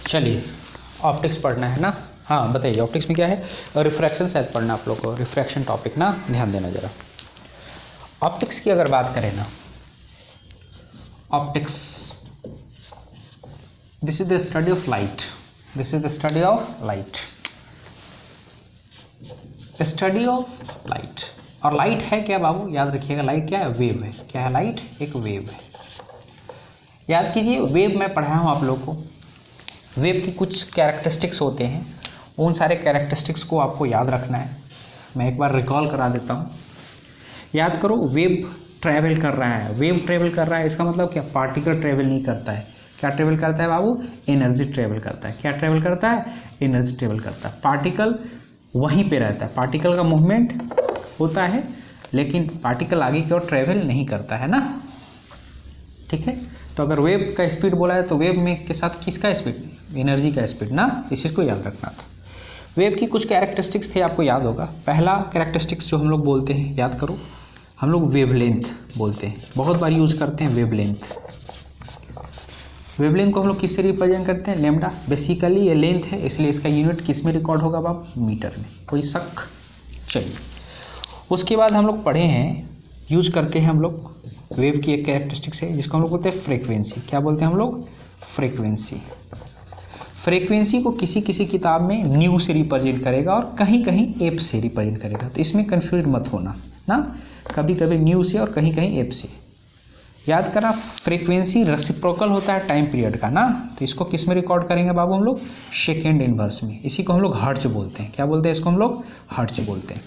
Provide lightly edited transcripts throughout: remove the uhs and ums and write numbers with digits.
चलिए ऑप्टिक्स पढ़ना है ना। हाँ बताइए ऑप्टिक्स में क्या है, रिफ्रैक्शन शायद पढ़ना आप लोग को, रिफ्रैक्शन टॉपिक ना, ध्यान देना ज़रा। ऑप्टिक्स की अगर बात करें ना, optics this is the study of light, this is the study of light, study of light. और लाइट है क्या बाबू, याद रखिएगा, लाइट क्या है, वेव है। क्या है लाइट, एक वेव है। याद कीजिए वेव मैं पढ़ाया हूँ आप लोग को, वेव की कुछ कैरेक्टरिस्टिक्स होते हैं, उन सारे कैरेक्टरिस्टिक्स को आपको याद रखना है। मैं एक बार रिकॉल करा देता हूँ, याद करो। वेव ट्रैवल कर रहा है, वेव ट्रैवल कर रहा है, इसका मतलब क्या, पार्टिकल ट्रैवल नहीं करता है। क्या ट्रैवल करता है बाबू, एनर्जी ट्रैवल करता है। क्या ट्रैवल करता है, एनर्जी ट्रैवल करता है। पार्टिकल वहीं पे रहता है, पार्टिकल का मूवमेंट होता है, लेकिन पार्टिकल आगे की ओर ट्रैवल नहीं करता है ना, ठीक है। तो अगर वेव का स्पीड बोला है तो वेव में के साथ किसका स्पीड, एनर्जी का स्पीड ना, इस चीज़ को याद रखना था। वेव की कुछ कैरेक्टरिस्टिक्स थे, आपको याद होगा। पहला कैरेक्टरिस्टिक्स जो हम लोग बोलते हैं, याद करो, हम लोग वेवलेंथ बोलते हैं, बहुत बार यूज करते हैं वेवलेंथ। वेवलेंथ को हम लोग किससे रिप्रेजेंट करते हैं, लैम्डा। बेसिकली ये लेंथ है, इसलिए इसका यूनिट किस में रिकॉर्ड होगा बाप, मीटर में, कोई शक। चलिए उसके बाद हम लोग पढ़े हैं, यूज करते हैं हम लोग वेव की एक कैरेक्टरिस्टिक्स है जिसको हम लोग बोलते हैं फ्रीक्वेंसी। क्या बोलते हैं हम लोग, फ्रीक्वेंसी। फ्रीक्वेंसी को किसी किसी किताब में न्यू से रिप्रेजेंट करेगा और कहीं कहीं एफ से रिप्रेजेंट करेगा, तो इसमें कन्फ्यूज मत होना ना, कभी कभी न्यू से और कहीं कहीं एफ से। याद करना फ्रीक्वेंसी रेसिप्रोकल होता है टाइम पीरियड का ना, तो इसको किस में रिकॉर्ड करेंगे बाबू हम लोग, सेकेंड इनवर्स में। इसी को हम लोग हर्ट्ज बोलते हैं। क्या बोलते हैं इसको हम लोग, हर्ट्ज बोलते हैं।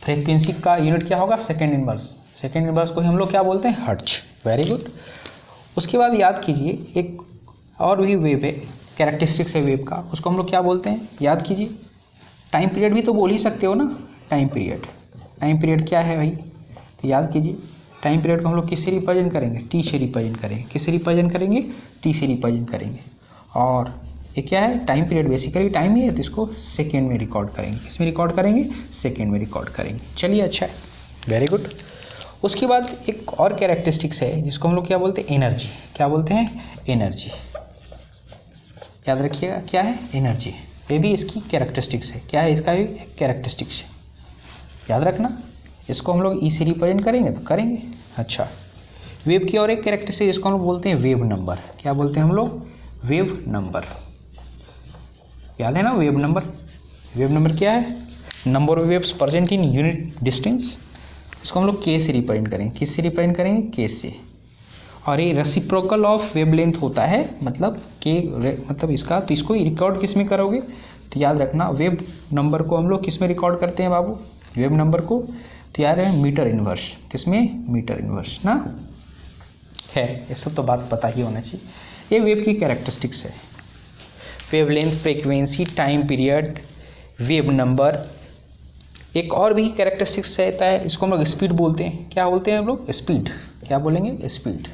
फ्रीक्वेंसी का यूनिट क्या होगा, सेकेंड इनवर्स। सेकेंड इनवर्स को ही हम लोग क्या बोलते हैं, हर्ट्ज। Very good. उसके बाद याद कीजिए एक और भी वेव है, कैरेक्टरिस्टिक्स है वेव का, उसको हम लोग क्या बोलते हैं, याद कीजिए। टाइम पीरियड भी तो बोल ही सकते हो ना, टाइम पीरियड। टाइम पीरियड क्या है भाई, तो याद कीजिए टाइम पीरियड को हम लोग किससे रिप्रेजेंट करेंगे, टी से रिप्रेजेंट करेंगे। किससे रिप्रेजेंट करेंगे, टी से रिप्रेजेंट करेंगे। और ये क्या है, टाइम पीरियड बेसिकली टाइम ही है, तो इसको सेकेंड में रिकॉर्ड करेंगे। इसमें रिकॉर्ड करेंगे, सेकेंड में रिकॉर्ड करेंगे। चलिए अच्छा है, वेरी गुड। उसके बाद एक और कैरेक्टरिस्टिक्स है जिसको हम लोग क्या बोलते हैं, एनर्जी। क्या बोलते हैं, एनर्जी। याद रखिएगा क्या है, एनर्जी। ये भी इसकी कैरेक्टरिस्टिक्स है। क्या है, इसका भी कैरेक्टरिस्टिक्स है, याद रखना। इसको हम लोग ई से रिप्रेजेंट करेंगे तो करेंगे। अच्छा, वेव की और एक कैरेक्टरिस्टिक जिसको हम लोग बोलते हैं वेव नंबर। क्या बोलते हैं हम लोग, वेव नंबर। याद है ना वेव नंबर। वेव नंबर क्या है, number of waves present in unit distance. इसको हम लोग के से रिप्रेजेंट करेंगे। किस से रिप्रेजेंट करेंगे, के से। और ये रेसिप्रोकल ऑफ वेवलेंथ होता है, मतलब के मतलब इसका, तो इसको रिकॉर्ड किस में करोगे, तो याद रखना वेव नंबर को हम लोग किस में रिकॉर्ड करते हैं बाबू, वेव नंबर को, तो याद है मीटर इनवर्स। किसमें, मीटर इनवर्स ना। है ये सब तो बात पता ही होना चाहिए। ये वेव की कैरेक्टरिस्टिक्स है, wavelength, frequency, time period, wave number. एक और भी कैरेक्टरिस्टिक्स रहता है, इसको हम लोग स्पीड बोलते हैं। क्या बोलते हैं हम लोग, स्पीड। क्या बोलेंगे, स्पीड।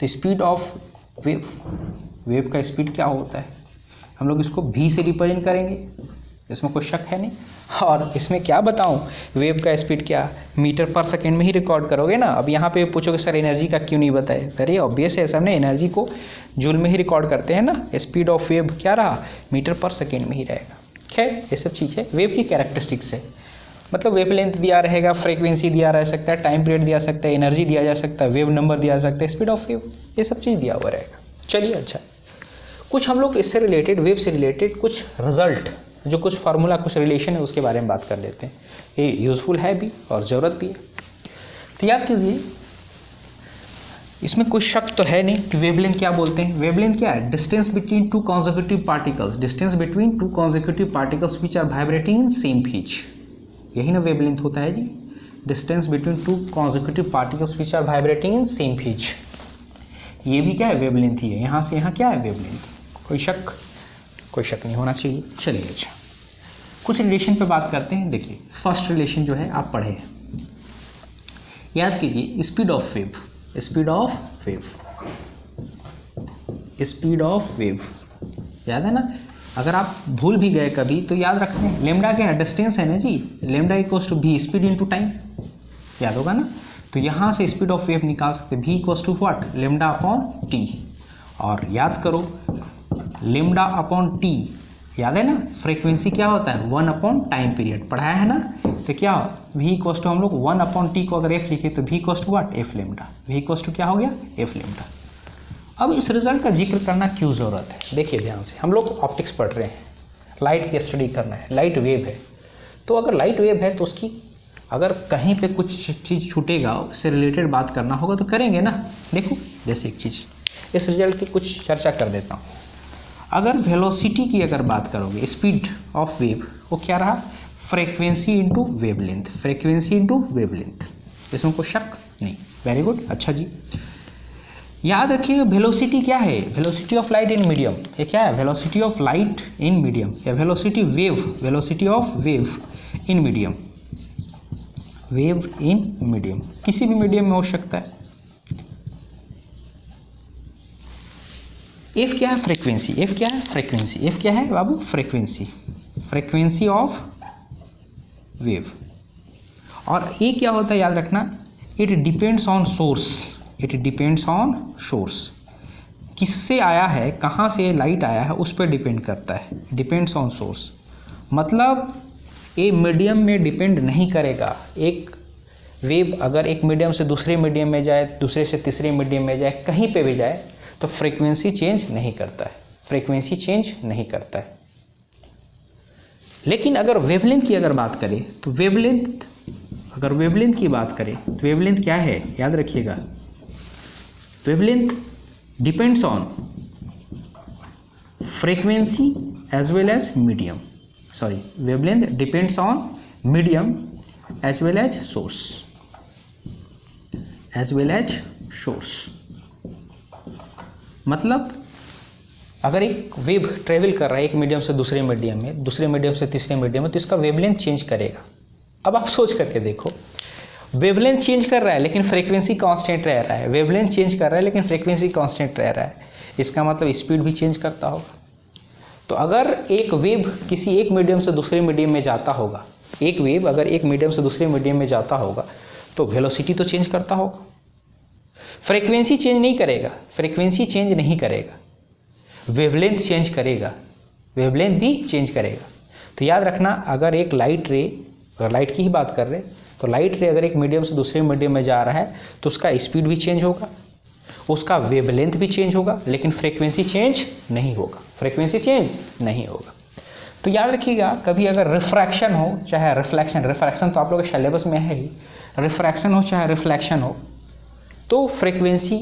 तो स्पीड ऑफ वेव, वेव का स्पीड क्या होता है, हम लोग इसको v से रिप्रेजेंट करेंगे, इसमें कोई शक है नहीं। और इसमें क्या बताऊं, वेव का स्पीड क्या, मीटर पर सेकेंड में ही रिकॉर्ड करोगे ना। अब यहाँ पे पूछोगे सर एनर्जी का क्यों नहीं बताए, अरे ऑब्वियस है, सबने एनर्जी को जूल में ही रिकॉर्ड करते हैं ना। स्पीड ऑफ वेव क्या रहा, मीटर पर सेकेंड में ही रहेगा। खैर ये सब चीज़ें वेव की कैरेक्टरिस्टिक्स है, मतलब वेवलेंथ दिया रहेगा, फ्रीक्वेंसी दिया रह सकता है, टाइम पीरियड दिया सकता है, एनर्जी दिया जा सकता है, वेव नंबर दिया जा सकता है, स्पीड ऑफ वेव, ये सब चीज़ दिया हुआ रहेगा। चलिए अच्छा, कुछ हम लोग इससे रिलेटेड, वेव से रिलेटेड कुछ रिजल्ट, जो कुछ फार्मूला, कुछ रिलेशन है, उसके बारे में बात कर लेते हैं। ये यूज़फुल है भी और ज़रूरत भी है। तो याद कीजिए, इसमें कोई शक तो है नहीं कि वेवलेंथ क्या बोलते हैं। वेवलेंथ क्या है, distance between two consecutive particles, distance between two consecutive particles which are vibrating in same phase, यही ना वेवलेंथ होता है जी। Distance between two consecutive particles which are vibrating in same phase, ये भी क्या है, वेवलेंथ ही है। यहाँ से यहाँ क्या है, वेवलेंथ। कोई शक नहीं होना चाहिए। चलिए अच्छा, कुछ रिलेशन पे बात करते हैं। देखिए फर्स्ट रिलेशन जो है आप पढ़े, याद कीजिए, speed of wave, speed of wave, speed of wave, याद है ना। अगर आप भूल भी गए कभी तो याद रखते हैं, लेमडा क्या है, डिस्टेंस है ना जी, lambda equals to v, speed into time, याद होगा ना। तो यहाँ से स्पीड ऑफ वेव निकाल सकते हैं, v equals to what, lambda upon T. और याद करो लेमडा अपॉन टी, याद है ना, फ्रीक्वेंसी क्या होता है 1 अपॉन टाइम पीरियड, पढ़ाया है ना। तो क्या v इक्वल टू हम लोग 1 अपॉन टी को अगर f लिखे तो v equal to what F lambda, v equal to क्या हो गया एफ लेमडा। अब इस रिजल्ट का जिक्र करना क्यों ज़रूरत है, देखिए ध्यान से, हम लोग ऑप्टिक्स पढ़ रहे हैं, लाइट की स्टडी करना है, लाइट वेव है, तो अगर लाइट वेव है तो उसकी अगर कहीं पे कुछ चीज़ छूटेगा उससे रिलेटेड बात करना होगा तो करेंगे ना। देखो जैसे एक चीज़ इस रिजल्ट की कुछ चर्चा कर देता हूँ। अगर वेलोसिटी की अगर बात करोगे, स्पीड ऑफ वेव, वो क्या रहा frequency into wavelength, frequency into wavelength, इसमें कोई शक नहीं। वेरी गुड, अच्छा जी। याद रखिएगा वेलोसिटी क्या है, velocity of light in medium, ये क्या है velocity of light in medium, या velocity wave, velocity of wave in medium, wave in medium, किसी भी मीडियम में हो सकता है। एफ क्या है फ्रीक्वेंसी, एफ क्या है फ्रीक्वेंसी, एफ क्या है बाबू फ्रीक्वेंसी, फ्रीक्वेंसी ऑफ वेव। और ए क्या होता है याद रखना, it depends on source, it depends on source, किससे आया है, कहाँ से लाइट आया है उस पर डिपेंड करता है, डिपेंड्स ऑन सोर्स। मतलब ये मीडियम में डिपेंड नहीं करेगा, एक वेव अगर एक मीडियम से दूसरे मीडियम में जाए, दूसरे से तीसरे मीडियम में जाए, कहीं पे भी जाए तो फ्रीक्वेंसी चेंज नहीं करता है, फ्रीक्वेंसी चेंज नहीं करता है। लेकिन अगर वेवलेंथ की अगर बात करें तो वेवलेंथ, अगर वेवलेंथ की बात करें तो वेवलेंथ क्या है याद रखिएगा, wavelength depends on frequency as well as medium, sorry wavelength depends on medium as well as source, as well as source. मतलब अगर एक वेव ट्रेवल कर रहा है एक मीडियम से दूसरे मीडियम में, दूसरे मीडियम से तीसरे मीडियम में, तो इसका वेवलेंथ चेंज करेगा। अब आप सोच करके देखो, वेवलेंथ चेंज कर रहा है लेकिन फ्रीक्वेंसी कांस्टेंट रह रहा है, वेवलेंथ चेंज कर रहा है लेकिन फ्रीक्वेंसी कांस्टेंट रह रहा है, इसका मतलब स्पीड भी चेंज करता होगा। तो अगर एक वेव किसी एक मीडियम से दूसरे मीडियम में जाता होगा, एक वेव अगर एक मीडियम से दूसरे मीडियम में जाता होगा तो वेलोसिटी तो चेंज करता होगा, फ्रीक्वेंसी चेंज नहीं करेगा, फ्रीक्वेंसी चेंज नहीं करेगा, वेवलेंथ चेंज करेगा, वेवलेंथ भी चेंज करेगा। तो याद रखना अगर एक लाइट रे, अगर लाइट की ही बात कर रहे तो लाइट रे अगर एक मीडियम से दूसरे मीडियम में जा रहा है तो उसका स्पीड भी चेंज होगा, उसका वेवलेंथ भी चेंज होगा, लेकिन फ्रीक्वेंसी चेंज नहीं होगा, फ्रीक्वेंसी चेंज नहीं होगा। तो याद रखिएगा कभी अगर रिफ्रैक्शन हो चाहे रिफ्लेक्शन, रिफ्रैक्शन तो आप लोगों के सिलेबस में है ही, रिफ्रैक्शन हो चाहे रिफ्लेक्शन हो तो फ्रीक्वेंसी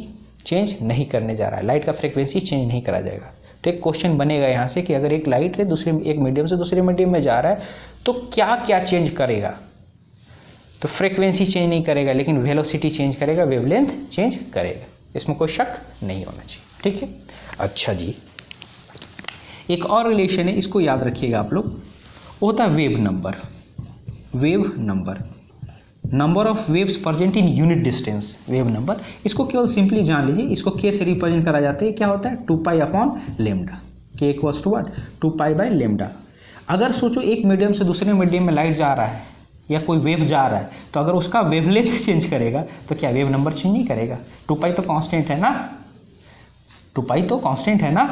चेंज नहीं करने जा रहा है, लाइट का फ्रीक्वेंसी चेंज नहीं करा जाएगा। तो एक क्वेश्चन बनेगा यहाँ से कि अगर एक लाइट है दूसरे एक मीडियम से दूसरे मीडियम में जा रहा है तो क्या क्या चेंज करेगा, तो फ्रीक्वेंसी चेंज नहीं करेगा लेकिन वेलोसिटी चेंज करेगा, वेवलेंथ चेंज करेगा, इसमें कोई शक नहीं होना चाहिए। ठीक है, अच्छा जी। एक और रिलेशन है, इसको याद रखिएगा आप लोग, वो होता है wave number, wave number, number of waves present in unit distance, wave number. इसको केवल सिंपली जान लीजिए, इसको के से रिप्रेजेंट करा जाता है, क्या होता है 2 pi upon lambda, K equals to what 2 pi by lambda. अगर सोचो एक मीडियम से दूसरे मीडियम में लाइट जा रहा है या कोई वेव जा रहा है, तो अगर उसका वेवलेंथ चेंज करेगा तो क्या वेव नंबर चेंज नहीं करेगा, 2 पाई तो कांस्टेंट है ना, 2 पाई तो कांस्टेंट है ना,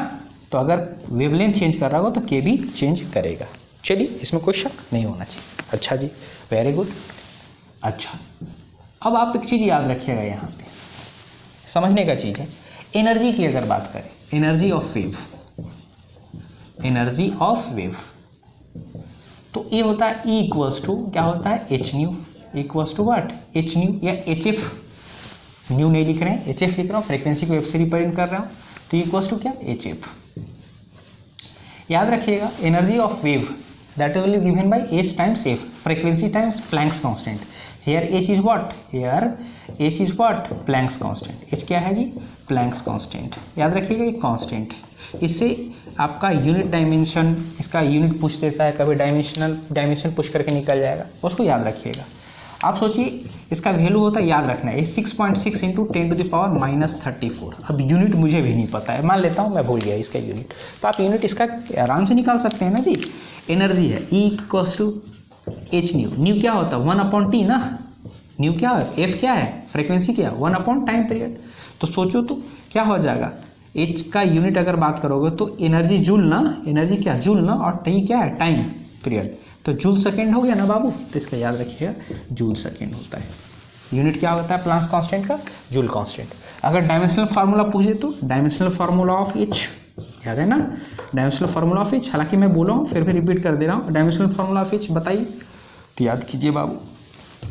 तो अगर वेवलेंथ चेंज कर रहा हो तो के भी चेंज करेगा। चलिए इसमें कोई शक नहीं होना चाहिए। अच्छा जी, वेरी गुड। अच्छा, अब आप एक चीज़ याद रखिएगा यहाँ पे, समझने का चीज़ है, एनर्जी की अगर बात करें, energy of wave, energy of wave, तो ये होता है E इक्वल्स टू क्या होता है H nu, equals to what H nu, या एच एफ, न्यू नहीं लिख रहे हैं एच एफ लिख रहा हूँ, फ्रीक्वेंसी को एफ से रिप्रेजेंट कर रहा हूँ, तो इक्वल्स टू क्या एच एफ। याद रखिएगा energy of wave that will be given by H times F, frequency times Planck's constant. Here H is what, here H is what Planck's constant, H क्या है जी Planck's constant. याद रखिएगा ये constant, इससे आपका unit dimension, इसका unit पूछ देता है, कभी डायमेंशन पूछ करके निकल जाएगा, उसको याद रखिएगा। आप सोचिए इसका वैल्यू होता है, याद रखना है 6.6 इंटू 10⁻34। अब यूनिट मुझे भी नहीं पता है, मान लेता हूँ मैं भूल गया इसका यूनिट, तो आप यूनिट इसका आराम से निकाल सकते हैं ना जी। एनर्जी है E equals to H nu, nu क्या होता है 1/T ना, न्यू क्या है एफ क्या है फ्रीक्वेंसी क्या 1 अपॉन टाइम पीरियड। तो सोचो तो क्या हो जाएगा एच का यूनिट अगर बात करोगे तो एनर्जी जूल ना, एनर्जी क्या जूल ना, और टी क्या है टाइम पीरियड, तो जूल सेकेंड हो गया ना बाबू, तो इसका याद रखिएगा जूल सेकेंड होता है। यूनिट क्या होता है प्लांक्स कांस्टेंट का, जूल कांस्टेंट। अगर डायमेंशनल फार्मूला पूछे तो डायमेंशनल फार्मूला ऑफ एच, याद है ना डायमेंशनल फार्मूला ऑफ एच, हालांकि मैं बोला हूँ फिर भी रिपीट कर दे रहा हूँ, डायमेंशनल फार्मूला ऑफ एच बताइए, तो याद कीजिए बाबू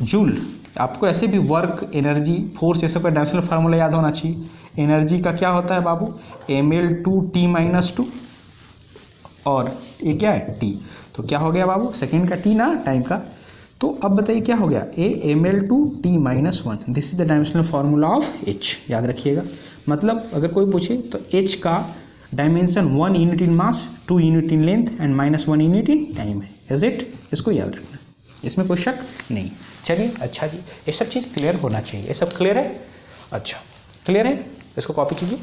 जूल। आपको ऐसे भी वर्क, एनर्जी, फोर्स ये सब का डायमेंशनल फार्मूला याद होना चाहिए। एनर्जी का क्या होता है बाबू, ml2t-2, और ये क्या है टी, तो क्या हो गया बाबू सेकेंड का टी ना टाइम का। तो अब बताइए क्या हो गया, ml2t-1, this is the dimensional formula of H, याद रखिएगा। मतलब अगर कोई पूछे तो एच का dimension 1 unit in mass, 2 unit in length and -1 unit in time है, इज इट, इसको याद रखना, इसमें कोई शक नहीं। चलिए अच्छा जी, ये सब चीज़ क्लियर होना चाहिए, ये सब क्लियर है, अच्छा क्लियर है, इसको कॉपी कीजिए।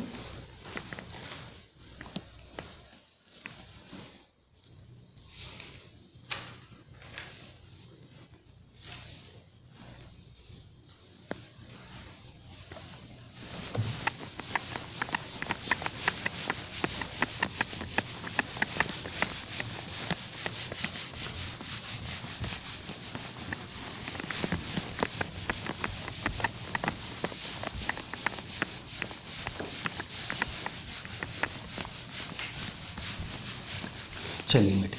चलिए बेटा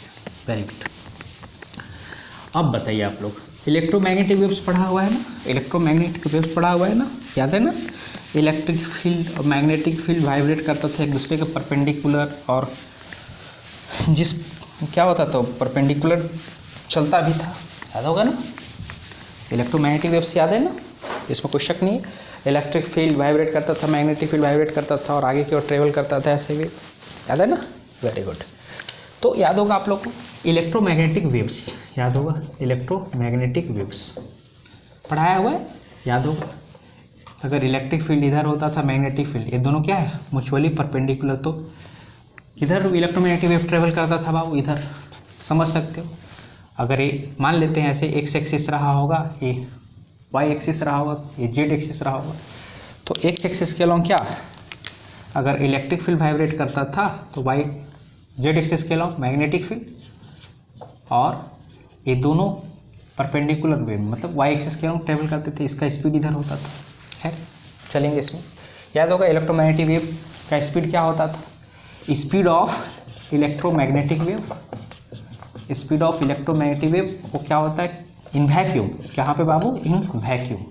वेरी गुड। अब बताइए आप लोग इलेक्ट्रोमैग्नेटिक वेव्स पढ़ा हुआ है ना, इलेक्ट्रोमैग्नेटिक वेव्स पढ़ा हुआ है ना, याद है ना, इलेक्ट्रिक फील्ड और मैग्नेटिक फील्ड वाइब्रेट करता था एक दूसरे के परपेंडिकुलर, और जिस क्या होता था परपेंडिकुलर चलता भी था, याद होगा ना, इलेक्ट्रोमैग्नेटिक वेव्स याद है ना, इसमें कोई शक नहीं है। इलेक्ट्रिक फील्ड वाइब्रेट करता था, मैग्नेटिक फील्ड वाइब्रेट करता था और आगे की ओर ट्रेवल करता था, ऐसे भी याद है ना, वेरी गुड। तो याद होगा आप लोग को इलेक्ट्रोमैग्नेटिक वेव्स, याद होगा इलेक्ट्रोमैग्नेटिक वेव्स पढ़ाया हुआ है, याद होगा। अगर इलेक्ट्रिक फील्ड इधर होता था, मैग्नेटिक फील्ड, ये दोनों क्या है म्यूचुअली परपेंडिकुलर, तो किधर इलेक्ट्रोमैग्नेटिक वेव ट्रेवल करता था बाबू, इधर, समझ सकते हो। अगर ये मान लेते हैं ऐसे एक्स एक्सिस रहा होगा, ये वाई एक्सिस रहा होगा, ये जेड एक्सिस रहा होगा, तो एक्स एक्सिस के अलॉन्ग क्या, अगर इलेक्ट्रिक फील्ड वाइब्रेट करता था तो वाई जेड एक्सिस के अलॉन्ग मैग्नेटिक फील्ड, और ये दोनों परपेंडिकुलर वेव मतलब वाई एक्सिस के अलॉन्ग ट्रेवल करते थे, इसका स्पीड इधर होता था, है चलेंगे इसमें। याद होगा इलेक्ट्रोमैग्नेटिक वेव का स्पीड क्या होता था, speed of electromagnetic wave, speed of electromagnetic wave वो क्या होता है इन वैक्यूम, कहाँ पे बाबू, in vacuum,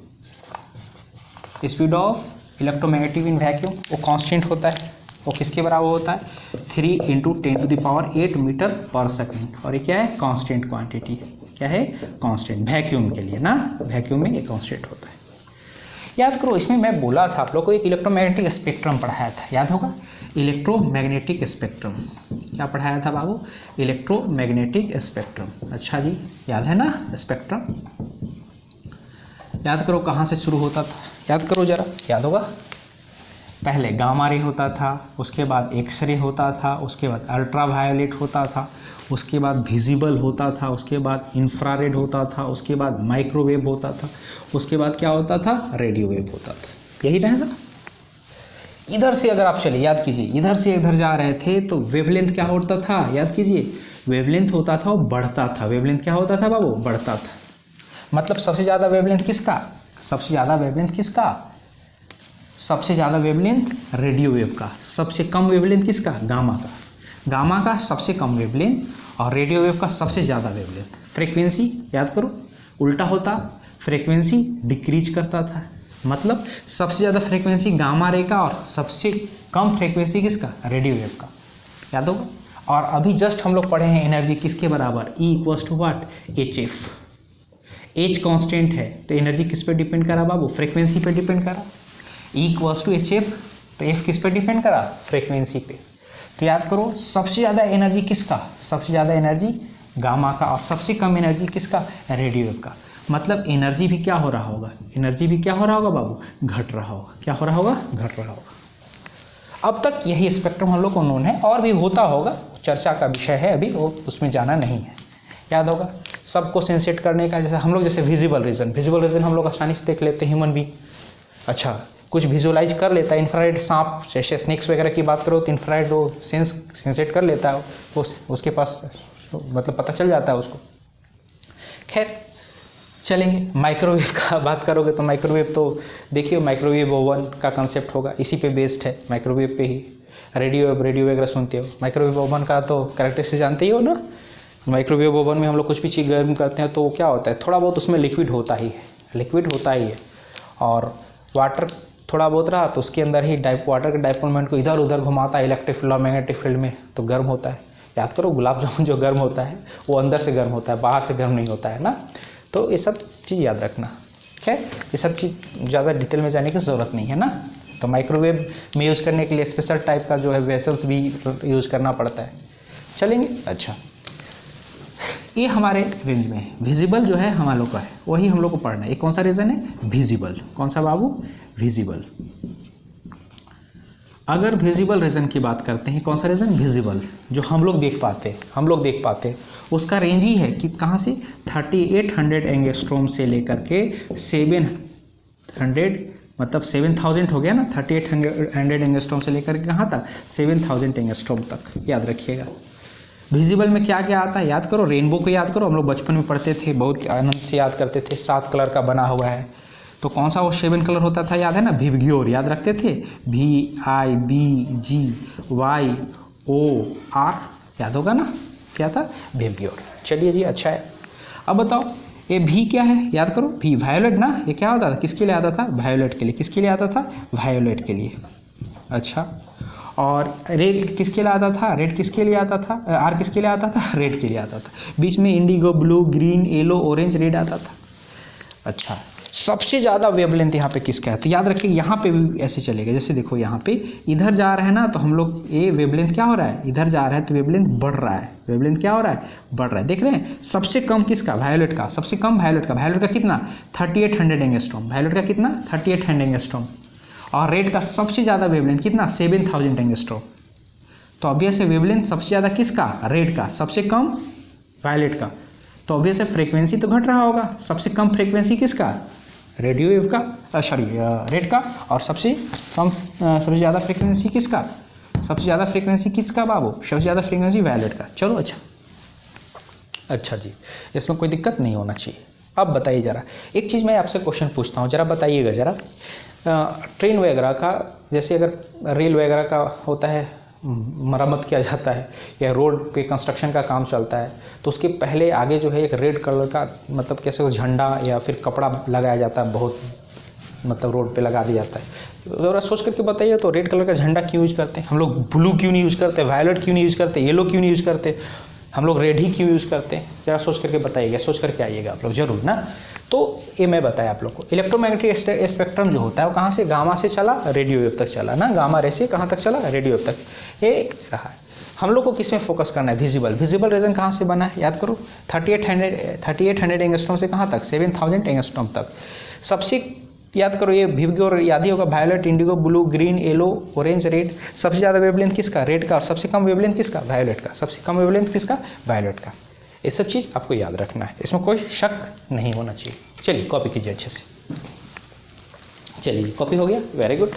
speed of electromagnetic in vacuum वो कांस्टेंट होता है, वो किसके बराबर होता है 3 × 10⁸ मीटर पर सेकेंड, और ये क्या है कांस्टेंट क्वांटिटी, क्या है कांस्टेंट, वैक्यूम के लिए ना, वैक्यूम में ये कांस्टेंट होता है। याद करो इसमें मैं बोला था आप लोग को एक इलेक्ट्रोमैग्नेटिक स्पेक्ट्रम पढ़ाया था, याद होगा इलेक्ट्रोमैग्नेटिक स्पेक्ट्रम, क्या पढ़ाया था बाबू, इलेक्ट्रोमैग्नेटिक स्पेक्ट्रम। अच्छा जी याद है ना स्पेक्ट्रम, याद करो कहाँ से शुरू होता था, याद करो जरा, याद होगा पहले गामा रे होता था, उसके बाद एक्स रे होता था, उसके बाद अल्ट्रा वायोलेट होता था, उसके बाद विजिबल होता था, उसके बाद इंफ्रारेड होता था, उसके बाद माइक्रोवेव होता था, उसके बाद क्या होता था रेडियो वेव होता था, यही ना था। इधर से अगर आप चलिए याद कीजिए, इधर से इधर जा रहे थे तो वेवलेंथ क्या होता था, याद कीजिए वेवलेंथ होता था वो बढ़ता था, वेवलेंथ क्या होता था बाबू बढ़ता था। मतलब सबसे ज़्यादा वेवलेंथ किसका, सबसे ज़्यादा वेवलेंथ किसका, सबसे ज़्यादा वेवलेंथ रेडियो वेव का, सबसे कम वेवलेंथ किसका गामा का, गामा का सबसे कम वेवलेंथ और रेडियो वेव का सबसे ज़्यादा वेवलेंथ। फ्रीक्वेंसी याद करो उल्टा होता, फ्रीक्वेंसी डिक्रीज करता था, मतलब सबसे ज़्यादा फ्रीक्वेंसी गामा रे का और सबसे कम फ्रीक्वेंसी किसका रेडियो वेव का, याद होगा। और अभी जस्ट हम लोग पढ़े हैं एनर्जी किसके बराबर, E = what HF, H constant है तो एनर्जी किस पे डिपेंड करा बाबू, फ्रीक्वेंसी पे डिपेंड करा, E = HF तो F किस पे डिपेंड करा फ्रीक्वेंसी पे। तो याद करो सबसे ज़्यादा एनर्जी किसका, सबसे ज़्यादा एनर्जी गामा का और सबसे कम एनर्जी किसका रेडियो वेव का। मतलब एनर्जी भी क्या हो रहा होगा, एनर्जी भी क्या हो रहा होगा बाबू घट रहा होगा, क्या हो रहा होगा घट रहा होगा। अब तक यही स्पेक्ट्रम हम लोग को नोन है, और भी होता होगा, चर्चा का विषय है अभी, वो उसमें जाना नहीं है। याद होगा सबको सेंसेट करने का, जैसे हम लोग जैसे विजिबल रीजन, विजिबल रीजन हम लोग आसानी से देख लेते हैं ह्यूमन भी। अच्छा कुछ विजुअलाइज कर लेता है। इंफ्रारेड सांप जैसे स्नेक्स वगैरह की बात करो तो इंफ्रारेड वो सेंसेट कर लेता है, उसके पास मतलब पता चल जाता है उसको। खैर चलेंगे, माइक्रोवेव का बात करोगे तो माइक्रोवेव तो देखिए माइक्रोवेव ओवन का कंसेप्ट होगा, इसी पे बेस्ड है, माइक्रोवेव पे ही। रेडियो वगैरह सुनते हो, माइक्रोवेव ओवन का तो कैरेक्टरिस्टिक्स जानते ही हो ना। माइक्रोवेव ओवन में हम लोग कुछ भी चीज़ गर्म करते हैं तो क्या होता है, थोड़ा बहुत उसमें लिक्विड होता ही है, और वाटर थोड़ा बहुत रहा तो उसके अंदर ही वाटर के डाइपोलमेंट को इधर उधर घुमाता है इलेक्ट्रिक फील्ड और मैग्नेटिक फील्ड में, तो गर्म होता है। याद करो गुलाब जामुन जो गर्म होता है वो अंदर से गर्म होता है, बाहर से गर्म नहीं होता है ना। तो ये सब चीज़ याद रखना। खैर ये सब चीज़ ज़्यादा डिटेल में जाने की ज़रूरत नहीं है ना। तो माइक्रोवेव में यूज़ करने के लिए स्पेशल टाइप का जो है वेसल्स भी यूज़ करना पड़ता है। चलेंगे। अच्छा, ये हमारे रेंज में है। विजिबल जो है हम लोग का है वही हम लोग को पढ़ना है। ये कौन सा रीजन है, विजिबल। कौन सा बाबू, विजिबल। अगर विजिबल रीजन की बात करते हैं, कौन सा रीजन, विजिबल, जो हम लोग देख पाते हैं उसका रेंज ही है कि कहाँ से 3800 एंगस्ट्रोम से लेकर के 700 मतलब 7000 हो गया ना, 3800 एंगस्ट्रोम से लेकर के कहाँ तक, 7000 एंगस्ट्रोम तक। याद रखिएगा। विजिबल में क्या क्या आता है, याद करो, रेनबो को याद करो, हम लोग बचपन में पढ़ते थे, बहुत आनंद से याद करते थे। 7 कलर का बना हुआ है, तो कौन सा वो 7 कलर होता था, याद है ना, विबग्योर, याद रखते थे, VIBGYOR, याद होगा ना, क्या था, विबग्योर। चलिए जी, अच्छा है। अब बताओ ये भी क्या है, याद करो, भी वायोलेट ना, ये क्या होता था, किसके लिए आता था, वायोलेट के लिए। किसके लिए आता था, वायोलेट के लिए। अच्छा, और रेड किसके लिए आता था, रेड किसके लिए आता था, आर किसके लिए आता था, रेड के लिए आता था। बीच में Indigo, blue, green, yellow, orange, red आता था। अच्छा, सबसे ज़्यादा वेवलेंथ यहाँ पे किसका है, तो याद रखिए यहाँ पे भी ऐसे चलेगा। जैसे देखो यहाँ पे इधर जा रहा है ना, तो हम लोग ये वेवलेंथ क्या हो रहा है, इधर जा रहा है तो वेवलेंथ बढ़ रहा है, वेवलेंथ क्या हो रहा है, बढ़ रहा है। देख रहे हैं, सबसे कम किसका, वायोलेट का, सबसे कम वायोलेट का कितना, 3800 एंगस्ट्रॉम, वायोलेट का कितना, 3800 एंगस्ट्रॉम। और रेड का सबसे ज़्यादा वेवलेंथ कितना, 7000 एंगस्ट्रोम। तो ऑब्वियस है वेवलेंथ सबसे ज़्यादा किसका, रेड का, सबसे कम वायलेट का। तो ऑब्वियस है फ्रीक्वेंसी तो घट रहा होगा। सबसे कम फ्रीक्वेंसी किसका, रेडियो वेव का, सॉरी रेड का। और सबसे सबसे ज़्यादा फ्रीक्वेंसी किसका, सबसे ज़्यादा फ्रीक्वेंसी किसका बाबू, सबसे ज़्यादा फ्रीक्वेंसी वायलेट का। चलो अच्छा जी, इसमें कोई दिक्कत नहीं होना चाहिए। अब बताइए ज़रा, एक चीज़ मैं आपसे क्वेश्चन पूछता हूँ, ज़रा बताइएगा ज़रा, ट्रेन वगैरह का, जैसे अगर रेल वगैरह का होता है, मरम्मत किया जाता है या रोड पे कंस्ट्रक्शन का काम चलता है, तो उसके पहले आगे जो है एक रेड कलर का मतलब कैसे झंडा या फिर कपड़ा लगाया जाता है, बहुत मतलब रोड पे लगा दिया जाता है। तो ज़रा सोच करके बताइए, तो रेड कलर का झंडा क्यों यूज़ करते हैं हम लोग, ब्लू क्यों नहीं यूज़ करते, वायलेट क्यों नहीं यूज़ करते, येलो क्यों नहीं यूज़ करते, हम लोग रेड ही क्यों यूज़ करते हैं, ज़रा सोच करके बताइएगा, सोच करके आइएगा आप लोग ज़रूर ना। तो ये मैं बताया आप लोग को, इलेक्ट्रोमैग्नेटिक स्पेक्ट्रम जो होता है वो कहाँ से, गामा से चला रेडियो वेव तक चला ना, गामा रे से कहाँ तक चला, रेडियो वेव तक, ये रहा है। हम लोग को किस में फोकस करना है, विजिबल। विजिबल रीजन कहाँ से बना है, याद करो, 3800 एंगस्ट्रॉम से कहाँ तक, 7000 एंगस्ट्रॉम तक। सबसे याद करो, ये विबग्योर याद ही होगा, violet, indigo, blue, green, yellow, orange, red. सबसे ज़्यादा वेवलेंथ किसका, रेड का। और सबसे कम वेवलेंथ किसका, वायलेट का। सबसे कम वेवलेंथ किसका, वायलेट का। ये सब चीज़ आपको याद रखना है, इसमें कोई शक नहीं होना चाहिए। चलिए कॉपी कीजिए अच्छे से। चलिए कॉपी हो गया, वेरी गुड।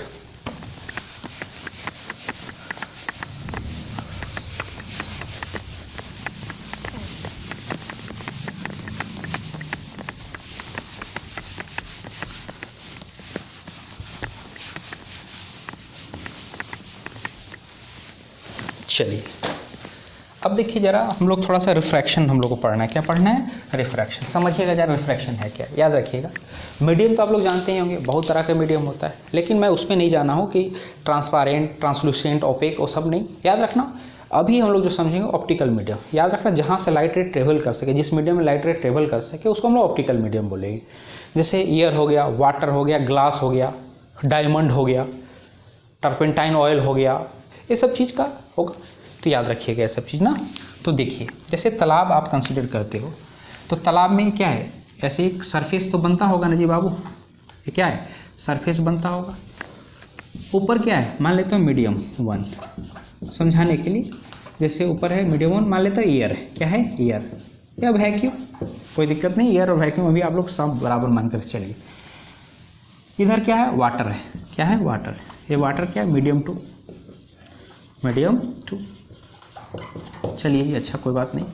चलिए अब देखिए ज़रा, हम लोग थोड़ा सा रिफ्रैक्शन हम लोग को पढ़ना है। क्या पढ़ना है, रिफ्रैक्शन। समझिएगा ज़रा रिफ्रैक्शन है क्या, याद रखिएगा। मीडियम तो आप लोग जानते ही होंगे, बहुत तरह के मीडियम होता है, लेकिन मैं उसमें नहीं जाना हूँ कि ट्रांसपेरेंट, ट्रांसलूसेंट, ओपेक, वो सब नहीं, याद रखना। अभी हम लोग जो समझेंगे ऑप्टिकल मीडियम, याद रखना, जहाँ से लाइट रे ट्रेवल कर सके, जिस मीडियम में लाइट रे ट्रेवल कर सके उसको हम लोग ऑप्टिकल मीडियम बोलेंगे। जैसे ईयर हो गया, वाटर हो गया, ग्लास हो गया, डायमंड हो गया, टर्पेंटाइन ऑयल हो गया, ये सब चीज़ का होगा। तो याद रखिएगा ये सब चीज़ ना। तो देखिए, जैसे तालाब आप कंसीडर करते हो, तो तालाब में क्या है, ऐसे एक सरफेस तो बनता होगा ना जी बाबू, ये क्या है, सरफेस बनता होगा। ऊपर क्या है, मान लेते हैं मीडियम 1, समझाने के लिए, जैसे ऊपर है मीडियम 1, मान लेते हैं ईयर है, क्या है, ईयर या वैक्यूम, कोई दिक्कत नहीं, ईयर और वैक्यूम अभी आप लोग सब बराबर मान कर चलिए। इधर क्या है, वाटर है, क्या है, वाटर। ये वाटर क्या है, मीडियम टू, चलिए ये अच्छा कोई बात नहीं,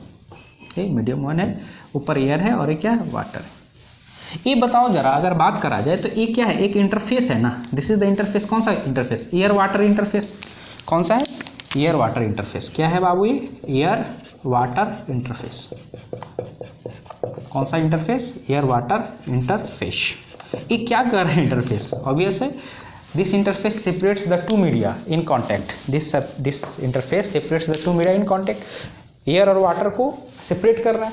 ये मीडियम 1 है, ऊपर एयर है और ये क्या है, वाटर है। ये बताओ जरा, अगर बात करा जाए तो ये क्या है, एक इंटरफेस है ना, दिस इज द इंटरफेस। कौन सा इंटरफेस, एयर वाटर इंटरफेस। कौन सा है, एयर वाटर इंटरफेस। क्या है बाबू ये, एयर वाटर इंटरफेस। कौन सा इंटरफेस, एयर वाटर इंटरफेस। ये क्या कर रहा है इंटरफेस, ऑब्वियस है, this interface separates the two media in contact, this interface separates the two media in contact. Air और वाटर को सेपरेट कर रहा है,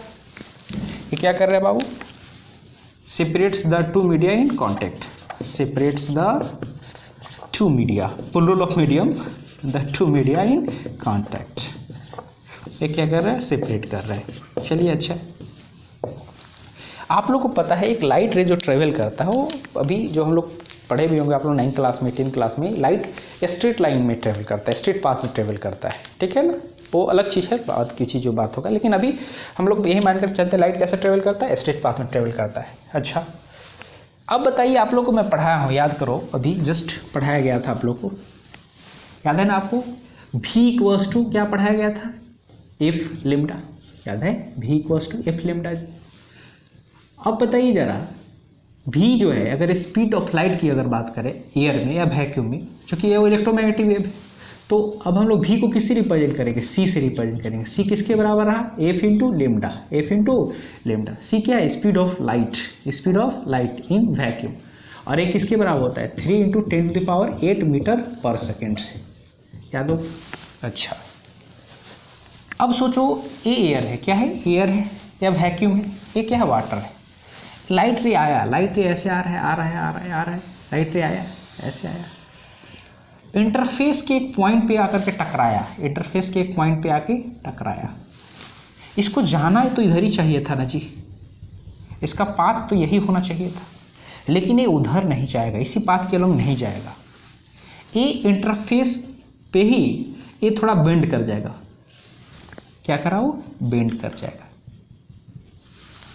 ये क्या कर रहा है बाबू, separates the two media in contact, separates the two media, plural of medium, the two media in contact। ये क्या कर रहा है, सेपरेट कर रहा है। चलिए अच्छा, आप लोग को पता है एक लाइट रे जो ट्रेवल करता है, वो अभी जो हम लोग पढ़े भी होंगे आप लोग 9th क्लास में 10th क्लास में, लाइट स्ट्रेट लाइन में ट्रेवल करता है, स्ट्रेट पाथ में ट्रेवल करता है, ठीक है ना, वो अलग चीज़ है, बाद की चीज़ जो बात होगा, लेकिन अभी हम लोग यही मानकर चलते हैं लाइट कैसे ट्रेवल करता है, स्ट्रेट पाथ में ट्रेवल करता है। अच्छा, अब बताइए, आप लोग को मैं पढ़ाया हूँ, याद करो, अभी जस्ट पढ़ाया गया था आप लोग को, याद है ना आपको, V = क्या पढ़ाया गया था, एफ लिम्डा, याद है, V = एफ लिम्डा। अब बताइए जरा, V जो है, अगर स्पीड ऑफ लाइट की अगर बात करें एयर में या वैक्यूम में, क्योंकि ये इलेक्ट्रोमैग्नेटिक वेव है, तो अब हम लोग V को किससे रिप्रेजेंट करेंगे, C से रिप्रेजेंट करेंगे। C किसके बराबर रहा, F इंटू लेमडा, C क्या है, speed of light in vacuum, और ये किसके बराबर होता है, 3 × 10⁸ मीटर पर सेकेंड से, याद हो। अच्छा, अब सोचो ये एयर है, क्या है, एयर है या वैक्यूम है, ये क्या है, वाटर है। लाइट रे आया, लाइट रे ऐसे आ रहा है, लाइट रे आया ऐसे आया, इंटरफेस के एक पॉइंट पे आकर के टकराया, इसको जाना तो इधर ही चाहिए था ना जी, इसका पाथ तो यही होना चाहिए था, लेकिन ये उधर नहीं जाएगा, इसी पाथ के अलॉन्ग नहीं जाएगा, ये इंटरफेस पे ही ये थोड़ा बेंड कर जाएगा, क्या करा वो, बेंड कर जाएगा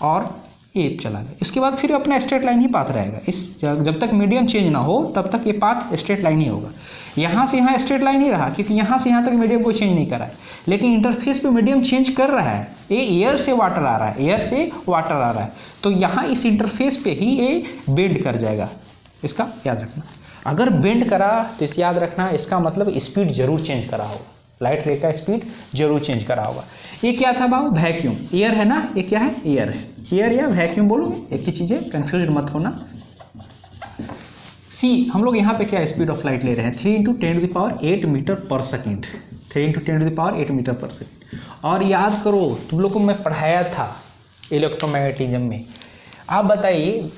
और ये चला गया। इसके बाद फिर अपना स्ट्रेट लाइन ही पाथ रहेगा, इस जब तक मीडियम चेंज ना हो तब तक ये पाथ स्ट्रेट लाइन ही होगा। यहाँ से यहाँ स्ट्रेट लाइन ही रहा, क्योंकि यहाँ से यहाँ तक मीडियम को चेंज नहीं करा है, लेकिन इंटरफेस पे मीडियम चेंज कर रहा है, ये एयर से वाटर आ रहा है, तो यहाँ इस इंटरफेस पे ही ये बेंड कर जाएगा, इसका याद रखना। अगर बेंड करा तो इस याद रखना, इसका मतलब स्पीड जरूर चेंज करा होगा, लाइट रे का स्पीड जरूर चेंज करा होगा। ये क्या था बाबू, वैक्यूम, एयर है ना, ये क्या है, एयर है, एयर या वैक्यूम बोलो, एक ही चीज़ है, कन्फ्यूज मत होना। सी, हम लोग यहाँ पे क्या स्पीड ऑफ लाइट ले रहे हैं, 3 × 10⁸ metre per second, 3 × 10⁸ metre per second. और याद करो, तुम लोग को मैं पढ़ाया था इलेक्ट्रोमैग्नेटिज्म में, आप बताइए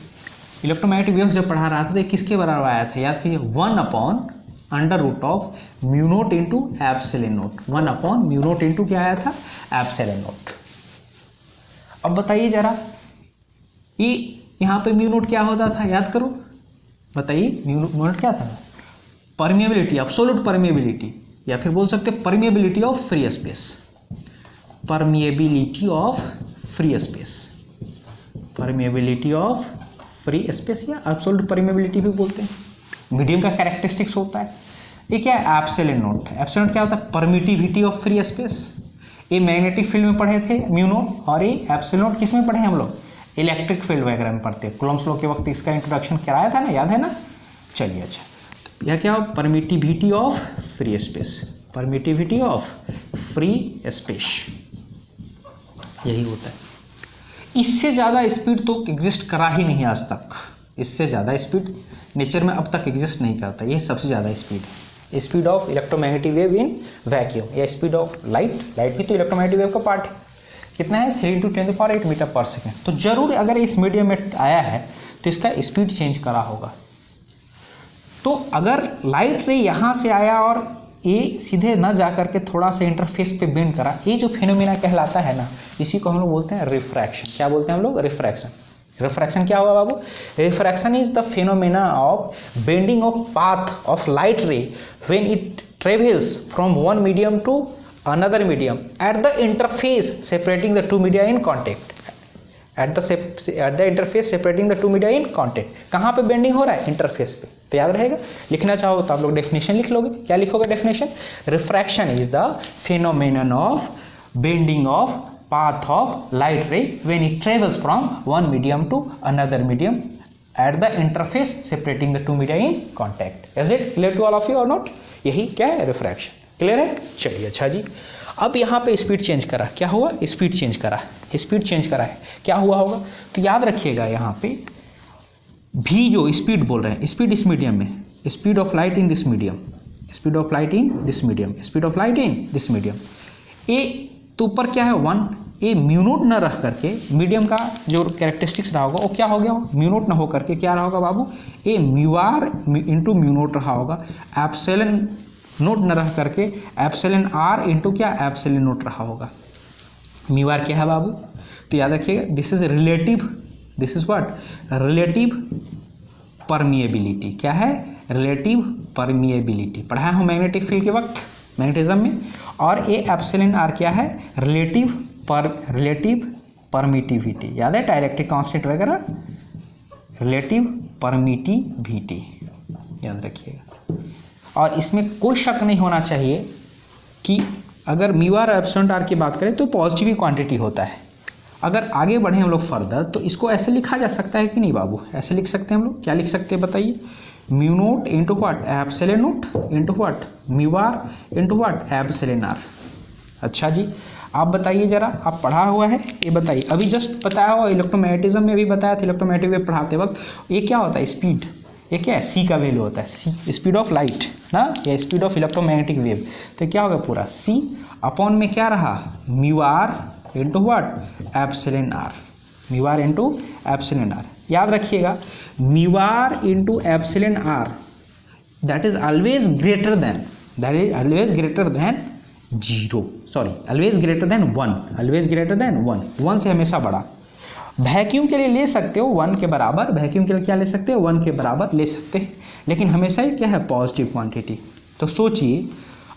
इलेक्ट्रोमैग्नेटिक वेव्स जब पढ़ा रहा था तो किसके बराबर आया था, याद कीजिए, 1/√μ0 × ε0, 1/μ0 क्या आया था, ε0। अब बताइए जरा, ये यहाँ पे μ0 क्या होता था, याद करो, बताइए μ0 क्या था, परमिएबिलिटी, एब्सोल्यूट परमिएबिलिटी, या फिर बोल सकते permeability of free space, permeability of free space या एब्सोल्यूट परमिएबिलिटी भी बोलते हैं, मीडियम का कैरेक्टरिस्टिक्स होता है। ये क्या है, एप्सिलॉन क्या होता है, परमिटिविटी ऑफ फ्री स्पेस। ये मैग्नेटिक फील्ड में पढ़े थे μ0, और ये एप्सिलॉन किस में पढ़े हम लोग, इलेक्ट्रिक फील्ड वगैरह में पढ़ते हैं, कूलम्ब्स लॉ के वक्त इसका इंट्रोडक्शन कराया था ना, याद है ना। चलिए अच्छा, यह क्या हो, परमिटिविटी ऑफ फ्री स्पेस, यही होता है। इससे ज़्यादा स्पीड तो एग्जिस्ट करा ही नहीं आज तक, इससे ज़्यादा स्पीड नेचर में अब तक एग्जिस्ट नहीं करता, ये सबसे ज़्यादा स्पीड है, speed of electromagnetic wave in vacuum, या स्पीड ऑफ लाइट भी तो इलेक्ट्रोमैग्नेटिक वेव का पार्ट है। कितना है, 3 × 10⁸ मीटर पर सेकेंड। तो जरूर अगर इस मीडियम में आया है तो इसका स्पीड चेंज करा होगा। तो अगर लाइट रे यहाँ से आया और ये सीधे न जा करके थोड़ा सा इंटरफेस पे बेंड करा, ये जो फिनोमेना कहलाता है ना, इसी को हम लोग बोलते हैं रिफ्रैक्शन। क्या बोलते हैं हम लोग, रिफ्रैक्शन क्या होगा बाबू, refraction is the phenomena of bending of path of light ray when it travels from one medium to another medium at the interface separating the two media in contact, eight the interface separating the two media in contact. कहाँ पे bending हो रहा है? Interface पे। तो याद रहेगा, लिखना चाहो तो आप लोग डेफिनेशन लिख लोगे। क्या लिखोगे definition? Refraction is the phenomenon of bending of path of light ray when it travels from one medium to another medium at the interface separating the two media in contact. Is it clear to all of you or not? यही क्या है? Refraction. Clear है? चलिए अच्छा जी, अब यहाँ पे speed change करा, क्या हुआ? स्पीड चेंज करा, स्पीड चेंज करा है, क्या हुआ होगा? तो याद रखिएगा यहाँ पे भी जो स्पीड बोल रहे हैं, स्पीड इस मीडियम में, speed of light in this medium, speed of light in this medium, speed of light in this medium, ए तो ऊपर क्या है 1, ए म्यूनोट न रह करके मीडियम का जो कैरेक्टरिस्टिक्स रहा होगा वो क्या हो गया? म्यूनोट न हो करके क्या रहा होगा बाबू? ए म्यू आर इंटू म्यूनोट रहा होगा। एप्सिलॉन नोट न रह करके एप्सिलॉन आर इंटू क्या? एप्सिलॉन नोट रहा होगा। म्यू आर क्या है बाबू? तो याद रखिएगा, this is relative, this is what? Relative permeability. क्या है? Relative permeability. पढ़ाया हूँ मैग्नेटिक फील्ड के वक्त, मैग्नेटिज्म में। और ए एप्सिलॉन आर क्या है? Relative permittivity. याद है डाइलेक्ट्रिक कांस्टेंट वगैरह, रिलेटिव परमिटिविटी याद रखिएगा। और इसमें कोई शक नहीं होना चाहिए कि अगर म्यू आर एप्सिलॉन आर की बात करें तो पॉजिटिव क्वांटिटी होता है। अगर आगे बढ़े हम लोग फर्दर तो इसको ऐसे लिखा जा सकता है कि नहीं बाबू? ऐसे लिख सकते हैं हम लोग। क्या लिख सकते हैं बताइए? Mu nought into what? Epsilon nought into what? Mu R into what? Epsilon R. अच्छा जी, आप बताइए जरा, आप पढ़ा हुआ है ये बताइए। अभी जस्ट बताया हुआ इलेक्ट्रोमैग्नेटिज्म में भी बताया था, इलेक्ट्रोमैग्नेटिक वेव पढ़ाते वक्त। ये क्या होता है? स्पीड। ये क्या है? सी का वैल्यू होता है, सी स्पीड ऑफ लाइट ना, या स्पीड ऑफ इलेक्ट्रोमैग्नेटिक वेव। तो क्या होगा पूरा? सी अपॉन में क्या रहा? Mu R into what? Epsilon R. Mu R into epsilon R. याद रखिएगा, mu R into epsilon R that is always greater than, that is always greater than 0, sorry always greater than 1, always greater than 1 से हमेशा बड़ा। Vacuum के लिए ले सकते हो 1 के बराबर, वैक्यूम के लिए क्या ले सकते हो? 1 के बराबर ले सकते हैं, लेकिन हमेशा ये क्या है? Positive quantity. तो सोचिए,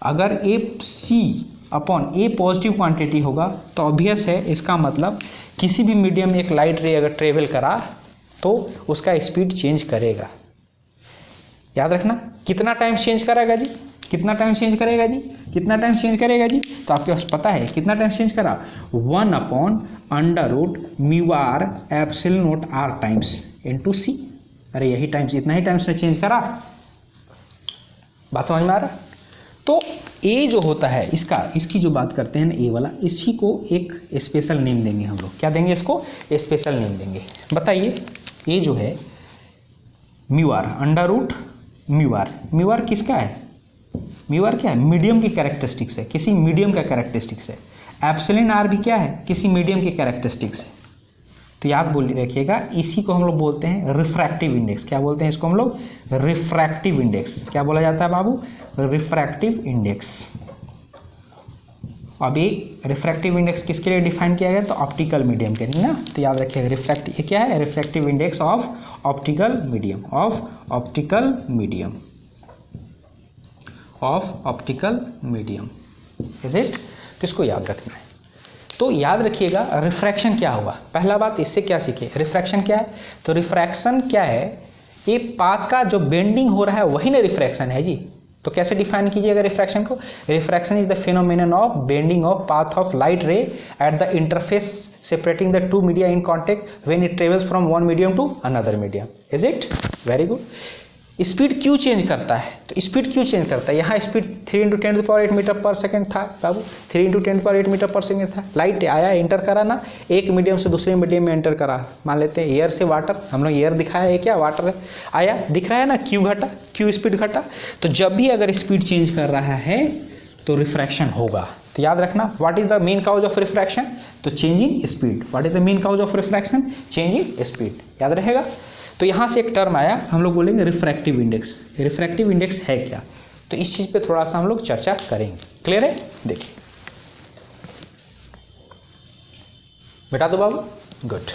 अगर ए सी अपॉन ए पॉजिटिव क्वांटिटी होगा तो ऑब्वियस है, इसका मतलब किसी भी मीडियम में एक लाइट रे अगर ट्रेवल करा तो उसका स्पीड चेंज करेगा। याद रखना, कितना टाइम चेंज करेगा जी? कितना टाइम चेंज करेगा जी? कितना टाइम चेंज करेगा जी? तो आपके पास पता है कितना टाइम चेंज करा? 1 upon under root mu R epsilon naught R times into C. अरे यही टाइम्स, इतना ही टाइम्स ने चेंज करा। बात समझ में आ रहा? तो ए जो होता है इसकी जो बात करते हैं ना, ए वाला, इसी को एक स्पेशल नेम देंगे हम लोग। क्या देंगे इसको? स्पेशल नेम देंगे। बताइए, ए जो है mu R under root mu R, mu R किसका है? म्यू आर क्या है? मीडियम की कैरेक्टरिस्टिक्स है, किसी मीडियम का कैरेक्टरिस्टिक्स है। एप्सिलॉन आर भी क्या है? किसी मीडियम की कैरेक्टरिस्टिक्स है। तो याद बोल रखिएगा, इसी को हम लोग बोलते हैं रिफ्रैक्टिव इंडेक्स। क्या बोलते हैं इसको हम लोग? Refractive index. क्या बोला जाता है बाबू? Refractive index. अब ये रिफ्रैक्टिव इंडेक्स किसके लिए डिफाइन किया गया? तो ऑप्टिकल मीडियम के लिए ना। तो याद रखिएगा, रिफ्रैक्टिव ये क्या है? Refractive index of optical medium, of optical medium, of optical medium. Is it? तो इसको याद रखना है। तो याद रखिएगा, रिफ्रैक्शन क्या होगा? पहला बात इससे क्या सीखे? रिफ्रैक्शन क्या है? तो रिफ्रैक्शन क्या है? ये पाथ का जो बेंडिंग हो रहा है वही ना रिफ्रैक्शन है जी। तो कैसे डिफाइन कीजिएगा रिफ्रैक्शन को? Refraction is the phenomenon of bending of path of light ray at the interface separating the two media in contact when it travels from one medium to another medium. Is it? Very good. Speed क्यों change करता है? तो speed क्यों change करता है? यहाँ speed 3 × 10⁸ metre पर second था बाबू, 3 × 10⁸ मीटर पर सेकंड था। लाइट आया, एंटर करा ना, एक मीडियम से दूसरे मीडियम में एंटर करा। मान लेते हैं एयर से वाटर, हम लोग एयर दिखाया है, क्या वाटर है, आया, दिख रहा है ना, क्यू घटा, क्यू स्पीड घटा। तो जब भी अगर स्पीड चेंज कर रहा है तो रिफ्रैक्शन होगा। तो याद रखना, what is the main cause of refraction? तो change in speed. What is the main cause of refraction? Change in speed. याद रहेगा। तो यहाँ से एक टर्म आया, हम लोग बोलेंगे रिफ्रैक्टिव इंडेक्स। रिफ्रैक्टिव इंडेक्स है क्या? तो इस चीज़ पे थोड़ा सा हम लोग चर्चा करेंगे। क्लियर है? देखिए बेटा दो बाबू, गुड।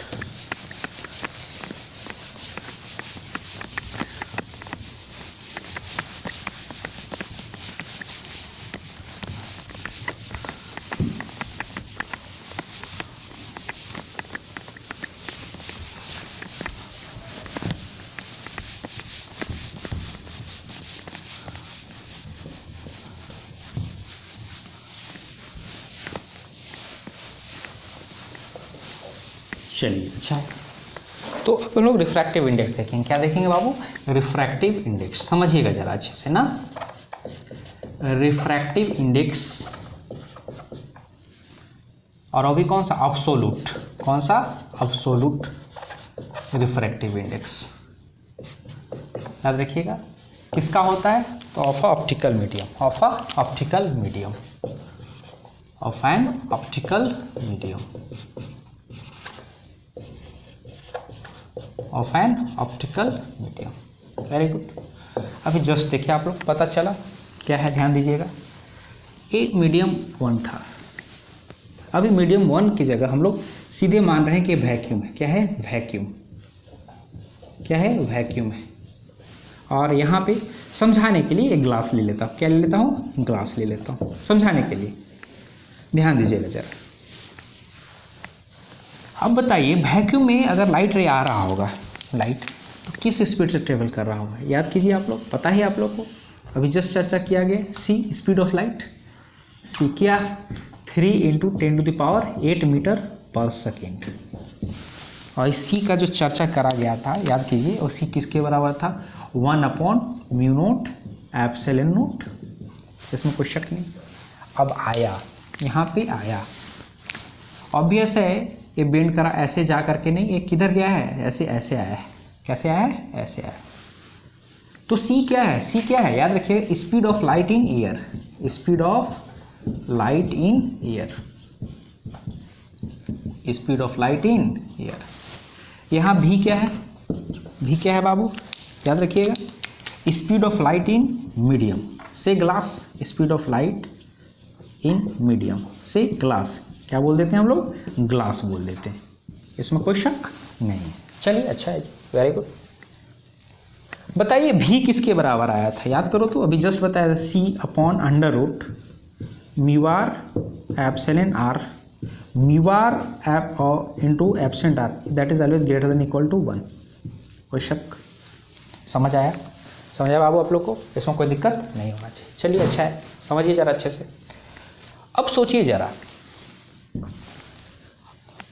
चलिए अच्छा है। तो अब हम लोग रिफ्रैक्टिव इंडेक्स देखेंगे। क्या देखेंगे बाबू? Refractive index. समझिएगा जरा अच्छे से ना, रिफ्रैक्टिव इंडेक्स और अभी कौन सा? अब्सोलूट। कौन सा? Absolute refractive index. याद रखिएगा किसका होता है? तो of optical medium, of optical medium, of an optical medium, of an optical medium. Very good. अभी जस्ट देखिए आप लोग, पता चला क्या है? ध्यान दीजिएगा। ये मीडियम 1 था, अभी मीडियम 1 की जगह हम लोग सीधे मान रहे हैं कि वैक्यूम है। क्या है? वैक्यूम। क्या है? वैक्यूम है। और यहाँ पे समझाने के लिए एक ग्लास ले लेता हूँ। क्या ले लेता हूँ? ग्लास ले लेता हूँ समझाने के लिए। ध्यान दीजिएगा जरा। अब बताइए वैक्यूम में अगर लाइट रे आ रहा होगा, लाइट तो किस स्पीड से ट्रेवल कर रहा होगा? याद कीजिए आप लोग, पता ही आप लोग को, अभी जस्ट चर्चा किया गया। सी स्पीड ऑफ लाइट, सी क्या? 3 × 10⁸ मीटर पर सेकेंड। और इस सी का जो चर्चा करा गया था, याद कीजिए, और सी किसके बराबर था? 1/μ0 एप्सिलॉन नॉट। इसमें कोई शक नहीं। अब आया, यहाँ पे आया, ऑब्वियस है ये बेंड करा ऐसे जा करके नहीं, ये किधर गया है? ऐसे ऐसे आया है। कैसे आया है? ऐसे आया। तो सी क्या है? सी क्या है? याद रखिए, speed of light in air, speed of light in air, speed of light in air. यहाँ भी क्या है? भी क्या है बाबू? याद रखिएगा, speed of light in medium से glass, speed of light in medium से ग्लास। क्या बोल देते हैं हम लोग? ग्लास बोल देते हैं। इसमें कोई शक नहीं। चलिए अच्छा है जी, वेरी गुड। बताइए भी किसके बराबर आया था? याद करो तो, अभी जस्ट बताया था C/√μr epsilon r μr into epsilon r, that is always greater than equal to 1। कोई शक? समझ आया? समझ आया बाबू आप लोग को? इसमें कोई दिक्कत नहीं होना चाहिए। चलिए अच्छा है, समझिए जरा अच्छे से। अब सोचिए जरा,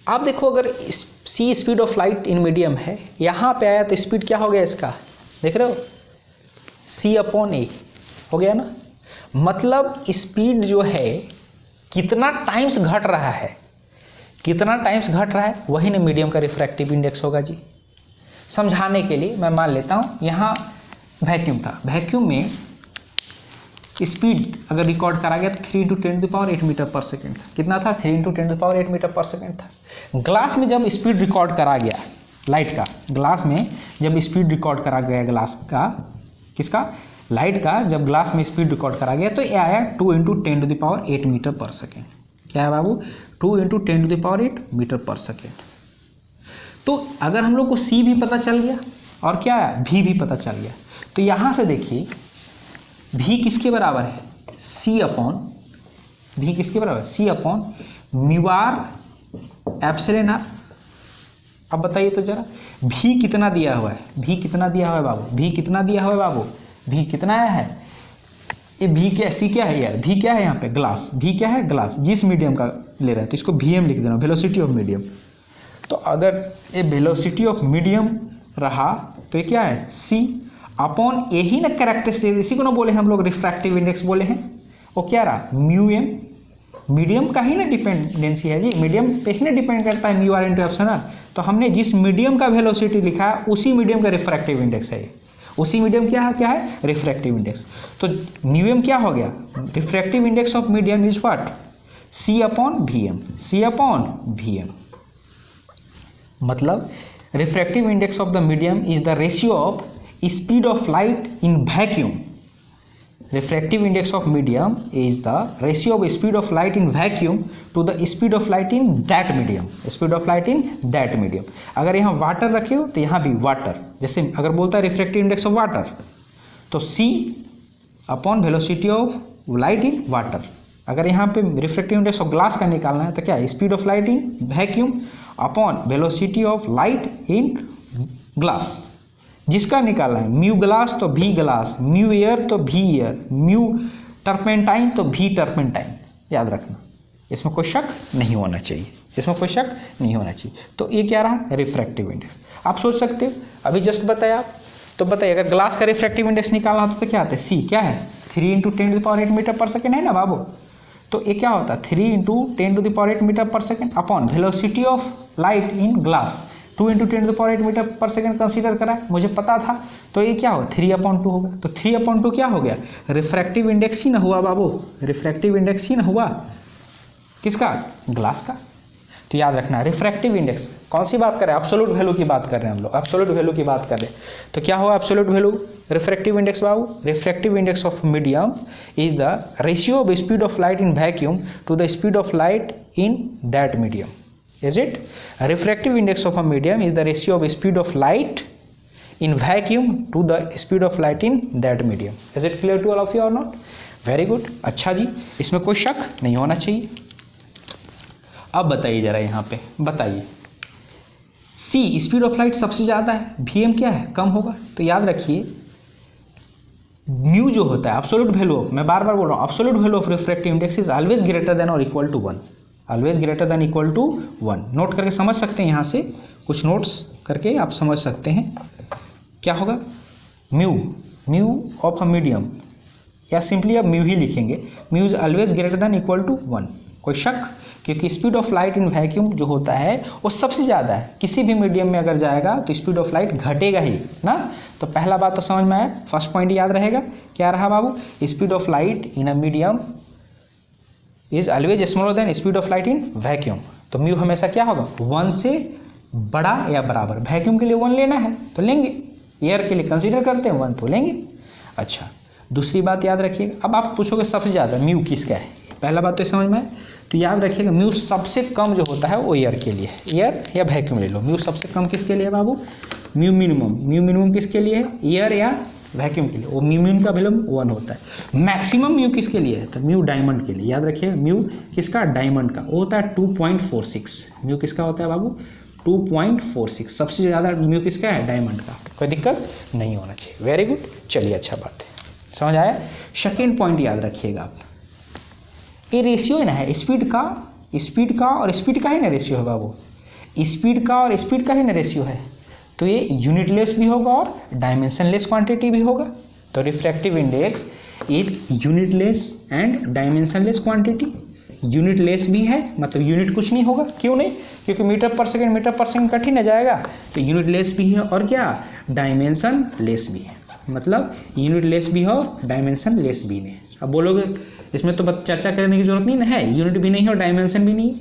आप देखो, अगर C speed of light in medium है, यहाँ पे आया तो स्पीड क्या हो गया इसका? देख रहे हो? C/A हो गया ना। मतलब स्पीड जो है कितना टाइम्स घट रहा है, कितना टाइम्स घट रहा है, वही ना मीडियम का रिफ्रैक्टिव इंडेक्स होगा जी। समझाने के लिए मैं मान लेता हूँ, यहाँ वैक्यूम था, वैक्यूम में स्पीड अगर रिकॉर्ड करा गया तो 3 × 10⁸ मीटर पर सेकेंड। कितना था? 3 × 10⁸ मीटर पर सेकेंड था। ग्लास में जब स्पीड रिकॉर्ड करा गया लाइट का, ग्लास में जब स्पीड रिकॉर्ड करा गया ग्लास का, किसका? लाइट का, जब ग्लास में स्पीड रिकॉर्ड करा गया तो ये आया 2 × 10⁸ मीटर पर सेकेंड। क्या है बाबू? 2 × 10⁸ मीटर पर सेकेंड। तो अगर हम लोग को सी भी पता चल गया और क्या है? भी पता चल गया, तो यहाँ से देखिए भी किसके बराबर है? भी किसके बराबर? C/μr epsilon r। अब बताइए तो जरा, भी कितना दिया हुआ है? भी कितना दिया हुआ है बाबू? भी कितना दिया हुआ है बाबू? भी कितना आया है? ये भी क्या? सी क्या है यार? भी क्या है यहाँ पे? ग्लास। भी क्या है? ग्लास। जिस मीडियम का ले रहा है तो इसको Vm लिख देना, वेलोसिटी ऑफ मीडियम। तो अगर ये वेलोसिटी ऑफ मीडियम रहा तो ये क्या है? C/, यही ना कैरेक्टरिस्टिक, इसी को ना बोले हम लोग रिफ्रैक्टिव इंडेक्स बोले हैं। वो क्या रहा? μm, मीडियम का ही ना डिपेंडेंसी है जी, मीडियम पे ही ना डिपेंड करता है μr × एप्सिलॉन r। तो हमने जिस मीडियम का वेलोसिटी लिखा है उसी मीडियम का रिफ्रैक्टिव इंडेक्स है, उसी मीडियम क्या है? Refractive index. तो μm क्या हो गया? Refractive index of medium is what? C/Vm, C/Vm। मतलब refractive index of the medium is the ratio of speed of light in vacuum. Refractive index of medium is the ratio of speed of light in vacuum to the speed of light in that medium, speed of light in that medium। अगर यहाँ water रखे हो तो यहाँ भी water, जैसे अगर बोलता है रिफ्रैक्टिव इंडेक्स ऑफ वाटर तो C/, velocity of light in water. अगर यहाँ पे रिफ्रैक्टिव इंडेक्स ऑफ ग्लास का निकालना है तो क्या? Speed of light in vacuum upon velocity of light in glass. जिसका निकालना है म्यू ग्लास तो भी ग्लास, म्यू एयर तो भी एयर, म्यू टर्पेंटाइन तो भी टर्पेंटाइन। याद रखना, इसमें कोई शक नहीं होना चाहिए। इसमें कोई शक नहीं होना चाहिए। तो ये क्या रहा, रिफ्रैक्टिव इंडेक्स। आप सोच सकते हो अभी जस्ट बताया आप, तो बताइए अगर ग्लास का रिफ्रैक्टिव इंडेक्स निकालना होता तो क्या आता है, सी क्या है 3 × 10⁸ मीटर पर सेकेंड है ना बाबू। तो ये क्या होता है 3 × 10⁸ metre per second upon velocity of light in glass 2 × 10⁸ metre per second consider करा है, मुझे पता था। तो ये क्या हो 3/2 होगा। तो 3/2 क्या हो गया, रिफ्रैक्टिव इंडेक्स ही ना हुआ बाबू, रिफ्रैक्टिव इंडेक्स ही ना हुआ किसका, ग्लास का। तो याद रखना रिफ्रैक्टिव इंडेक्स कौन सी बात कर रहे हैं, एब्सोल्यूट वैल्यू की बात कर रहे हैं हम लोग, एब्सोल्यूट वैल्यू की बात कर रहे हैं। तो क्या हुआ एब्सोल्यूट वैल्यू, रिफ्रैक्टिव इंडेक्स बाबू, refractive index of medium is the ratio of speed of light in vacuum to the speed of light in that medium. Is it? A refractive index of a medium is the ratio of speed of light in vacuum to the speed of light in that medium. Is it clear to all of you or not? Very good. अच्छा जी, इसमें कोई शक नहीं होना चाहिए। अब बताइए जरा यहाँ पे बताइए, C स्पीड ऑफ लाइट सबसे ज़्यादा है, Vm क्या है कम होगा। तो याद रखिए म्यू जो होता है एब्सोल्यूट वैल्यू ऑफ, मैं बार बार बोल रहा हूँ absolute value of refractive index is always greater than और equal to 1, always greater than equal to 1। Note करके समझ सकते हैं, यहाँ से कुछ नोट्स करके आप समझ सकते हैं क्या होगा, म्यू ऑफ अ मीडियम, या सिंपली अब म्यू ही लिखेंगे, mu is always greater than equal to 1। कोई शक, क्योंकि speed of light in vacuum जो होता है वो सबसे ज़्यादा है, किसी भी मीडियम में अगर जाएगा तो स्पीड ऑफ लाइट घटेगा ही ना। तो पहला बात तो समझ में आया, फर्स्ट पॉइंट याद रहेगा, क्या रहा बाबू, speed of light in a medium is always smaller than speed of light in vacuum. तो म्यू हमेशा क्या होगा 1 से बड़ा या बराबर, वैक्यूम के लिए 1 लेना है तो लेंगे, एयर के लिए कंसीडर करते हैं 1 तो लेंगे। अच्छा दूसरी बात याद रखिएगा, अब आप पूछोगे सबसे ज़्यादा म्यू किसका है, पहला बात तो समझ में आए, तो याद रखिएगा म्यू सबसे कम जो होता है वो एयर के लिए, एयर या वैक्यूम ले लो, म्यू सबसे कम किसके लिए है बाबू, म्यू मिनिमम किसके लिए है, एयर या वैक्यूम के लिए, वो म्यू का वैल्यू 1 होता है। मैक्सिमम म्यू किसके लिए है, तो म्यू डायमंड के लिए, याद रखिएगा म्यू किसका, डायमंड का, वो होता है 2.46। म्यू किसका होता है बाबू 2.46, सबसे ज़्यादा म्यू किसका है, डायमंड का। कोई दिक्कत नहीं होना चाहिए, वेरी गुड। चलिए अच्छा बात है, समझ आया। सेकेंड पॉइंट याद रखिएगा आप, ये रेशियो है ना, है स्पीड का और स्पीड का ही ना रेशियो है बाबू, स्पीड का और स्पीड का ही ना रेशियो है, तो ये यूनिटलेस भी होगा और डायमेंशनलेस क्वांटिटी भी होगा। तो refractive index is unitless and dimensionless quantity. Unitless भी है, मतलब यूनिट कुछ नहीं होगा, क्यों नहीं, क्योंकि मीटर पर सेकेंड कठिन आ जाएगा, तो यूनिटलेस भी है और क्या डायमेंशन लेस भी है, मतलब यूनिटलेस भी है और डायमेंशन लेस भी नहीं। अब बोलोगे इसमें तो चर्चा करने की जरूरत नहीं ना है, यूनिट भी नहीं है और डायमेंशन भी नहीं,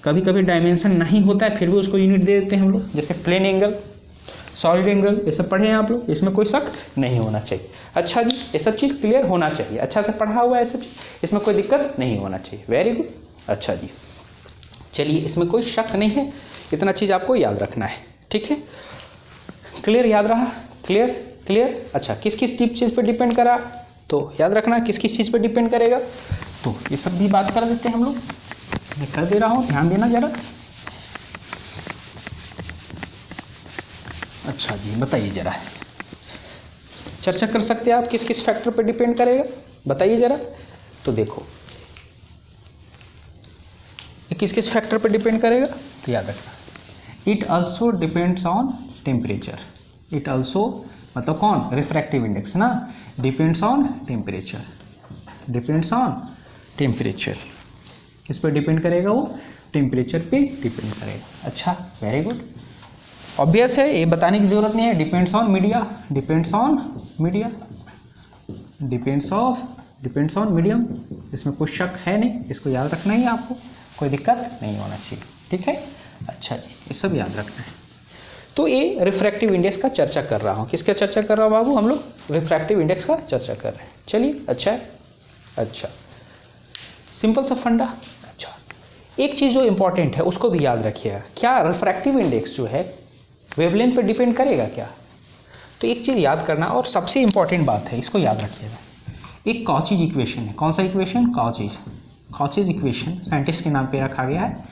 कभी कभी डायमेंशन नहीं होता है फिर भी उसको यूनिट दे देते हैं हम लोग, जैसे प्लेन एंगल, सॉलिड एंगल, ये सब पढ़े हैं आप लोग, इसमें कोई शक नहीं होना चाहिए। अच्छा जी, ये सब चीज़ क्लियर होना चाहिए, अच्छा से पढ़ा हुआ है सब चीज़, इसमें कोई दिक्कत नहीं होना चाहिए, वेरी गुड। अच्छा जी चलिए, इसमें कोई शक नहीं है, इतना चीज़ आपको याद रखना है, ठीक है, क्लियर, याद रहा, क्लियर। अच्छा किस चीज़ पर डिपेंड करा, तो याद रखना किस चीज़ पर डिपेंड करेगा, तो ये सब भी बात कर देते हैं हम लोग, मैं कर दे रहा हूँ, ध्यान देना ज़रा। अच्छा जी बताइए ज़रा, चर्चा कर सकते हैं आप किस फैक्टर पर डिपेंड करेगा, बताइए ज़रा। तो देखो ये किस फैक्टर पर डिपेंड करेगा, तो याद रखना it also depends on temperature, it also मतलब कौन, रिफ्रैक्टिव इंडेक्स ना, डिपेंड्स ऑन टेम्परेचर, किस पर डिपेंड करेगा वो, टेम्परेचर पे डिपेंड करेगा। अच्छा वेरी गुड, ऑब्वियस है, ये बताने की जरूरत नहीं है, डिपेंड्स ऑन मीडियम, इसमें कोई शक है नहीं, इसको याद रखना ही आपको, कोई दिक्कत नहीं होना चाहिए, ठीक है। अच्छा जी ये सब याद रखना है। तो ये रिफ्रैक्टिव इंडेक्स का चर्चा कर रहा हूँ, किसका चर्चा कर रहा हूँ बाबू, हम लोग रिफ्रैक्टिव इंडेक्स का चर्चा कर रहे हैं। चलिए अच्छा है, अच्छा सिंपल सा फंडा। अच्छा एक चीज़ जो इम्पोर्टेंट है उसको भी याद रखिएगा, क्या रिफ्रैक्टिव इंडेक्स जो है वेवलेंथ पर डिपेंड करेगा क्या, तो एक चीज़ याद करना, और सबसे इम्पॉर्टेंट बात है, इसको याद रखिएगा, एक कॉचीज इक्वेशन है, कौन सा इक्वेशन, कॉचीज इक्वेशन साइंटिस्ट के नाम पे रखा गया है।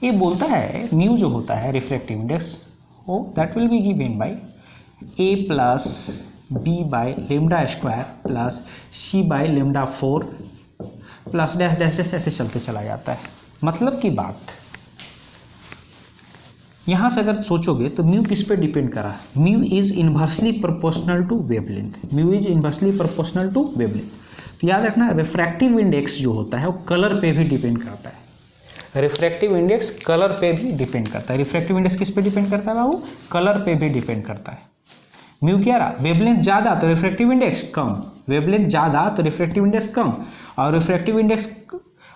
ये बोलता है म्यू जो होता है रिफ्रैक्टिव इंडेक्स, वो that will be given by a plus B by lambda square plus C by lambda 4 plus dash dash dash ऐसे चलते चला जाता है। मतलब की बात यहाँ से अगर सोचोगे तो म्यू किस पे डिपेंड करा, mu is inversely proportional to wavelength, mu is inversely proportional to wavelength. तो याद रखना रिफ्रैक्टिव इंडेक्स जो होता है वो कलर पे भी डिपेंड करता है, रिफ्रैक्टिव इंडेक्स कलर पे भी डिपेंड करता है। रिफ्रैक्टिव इंडेक्स किस पे डिपेंड करता है बाबू, कलर पे भी डिपेंड करता है। म्यू क्या रहा, वेवलेंथ ज़्यादा तो रिफ्रैक्टिव इंडेक्स कम, वेवलेंथ ज़्यादा तो रिफ्रैक्टिव इंडेक्स कम, और रिफ्रैक्टिव इंडेक्स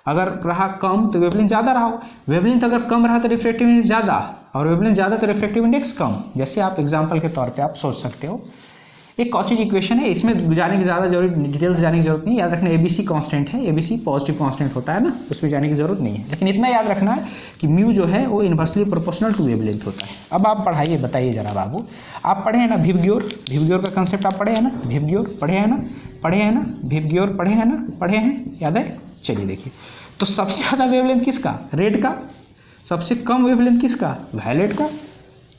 अगर रहा कम तो वेवलेंथ ज़्यादा रहा, वेवलेंथ अगर कम रहा तो रिफ्रैक्टिव इंडेक्स ज़्यादा, और वेवलेंथ ज़्यादा तो रिफ्रैक्टिव इंडेक्स कम। जैसे आप एग्जांपल के तौर पे आप सोच सकते हो, एक कॉची इक्वेशन है, इसमें जाने की ज़्यादा जरूरत, डिटेल्स जाने की जरूरत नहीं, याद रखना ABC कांस्टेंट है, ABC पॉजिटिव कांस्टेंट होता है ना, उसमें जाने की जरूरत नहीं है, लेकिन इतना याद रखना है कि म्यू जो है वो इन्वर्सली प्रोपोर्शनल टू वेवलेंथ होता है। अब आप पढ़ाइए, बताइए जरा बाबू, आप पढ़े हैं ना विबग्योर, विबग्योर का कंसेप्ट आप पढ़े हैं ना, विबग्योर पढ़े हैं ना, पढ़े हैं ना, विबग्योर पढ़े हैं ना, पढ़े हैं, याद है? चलिए देखिए, तो सबसे ज़्यादा वेवलेंथ किसका, रेड का, सबसे कम वेवलेंथ किसका, वायलेट का,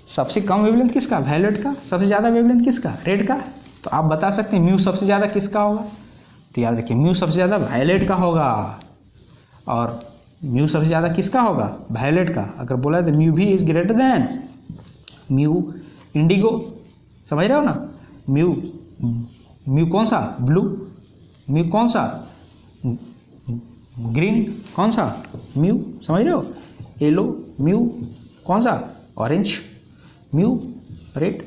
सबसे कम वेवलेंथ किसका, वायलेट का, सबसे ज़्यादा वेवलेंथ किसका, रेड का। तो आप बता सकते हैं म्यू सबसे ज़्यादा किसका होगा, तो याद रखिए म्यू सबसे ज़्यादा वायलेट का होगा, और म्यू सबसे ज़्यादा किसका होगा, वायलेट का। अगर बोला तो म्यू भी is greater than mu Indigo, समझ रहे हो ना, म्यू, म्यू कौन सा, ब्लू, म्यू कौन सा, ग्रीन, कौन सा, म्यू, समझ रहे हो, येलो, म्यू कौन सा, ऑरेंज, म्यू रेड।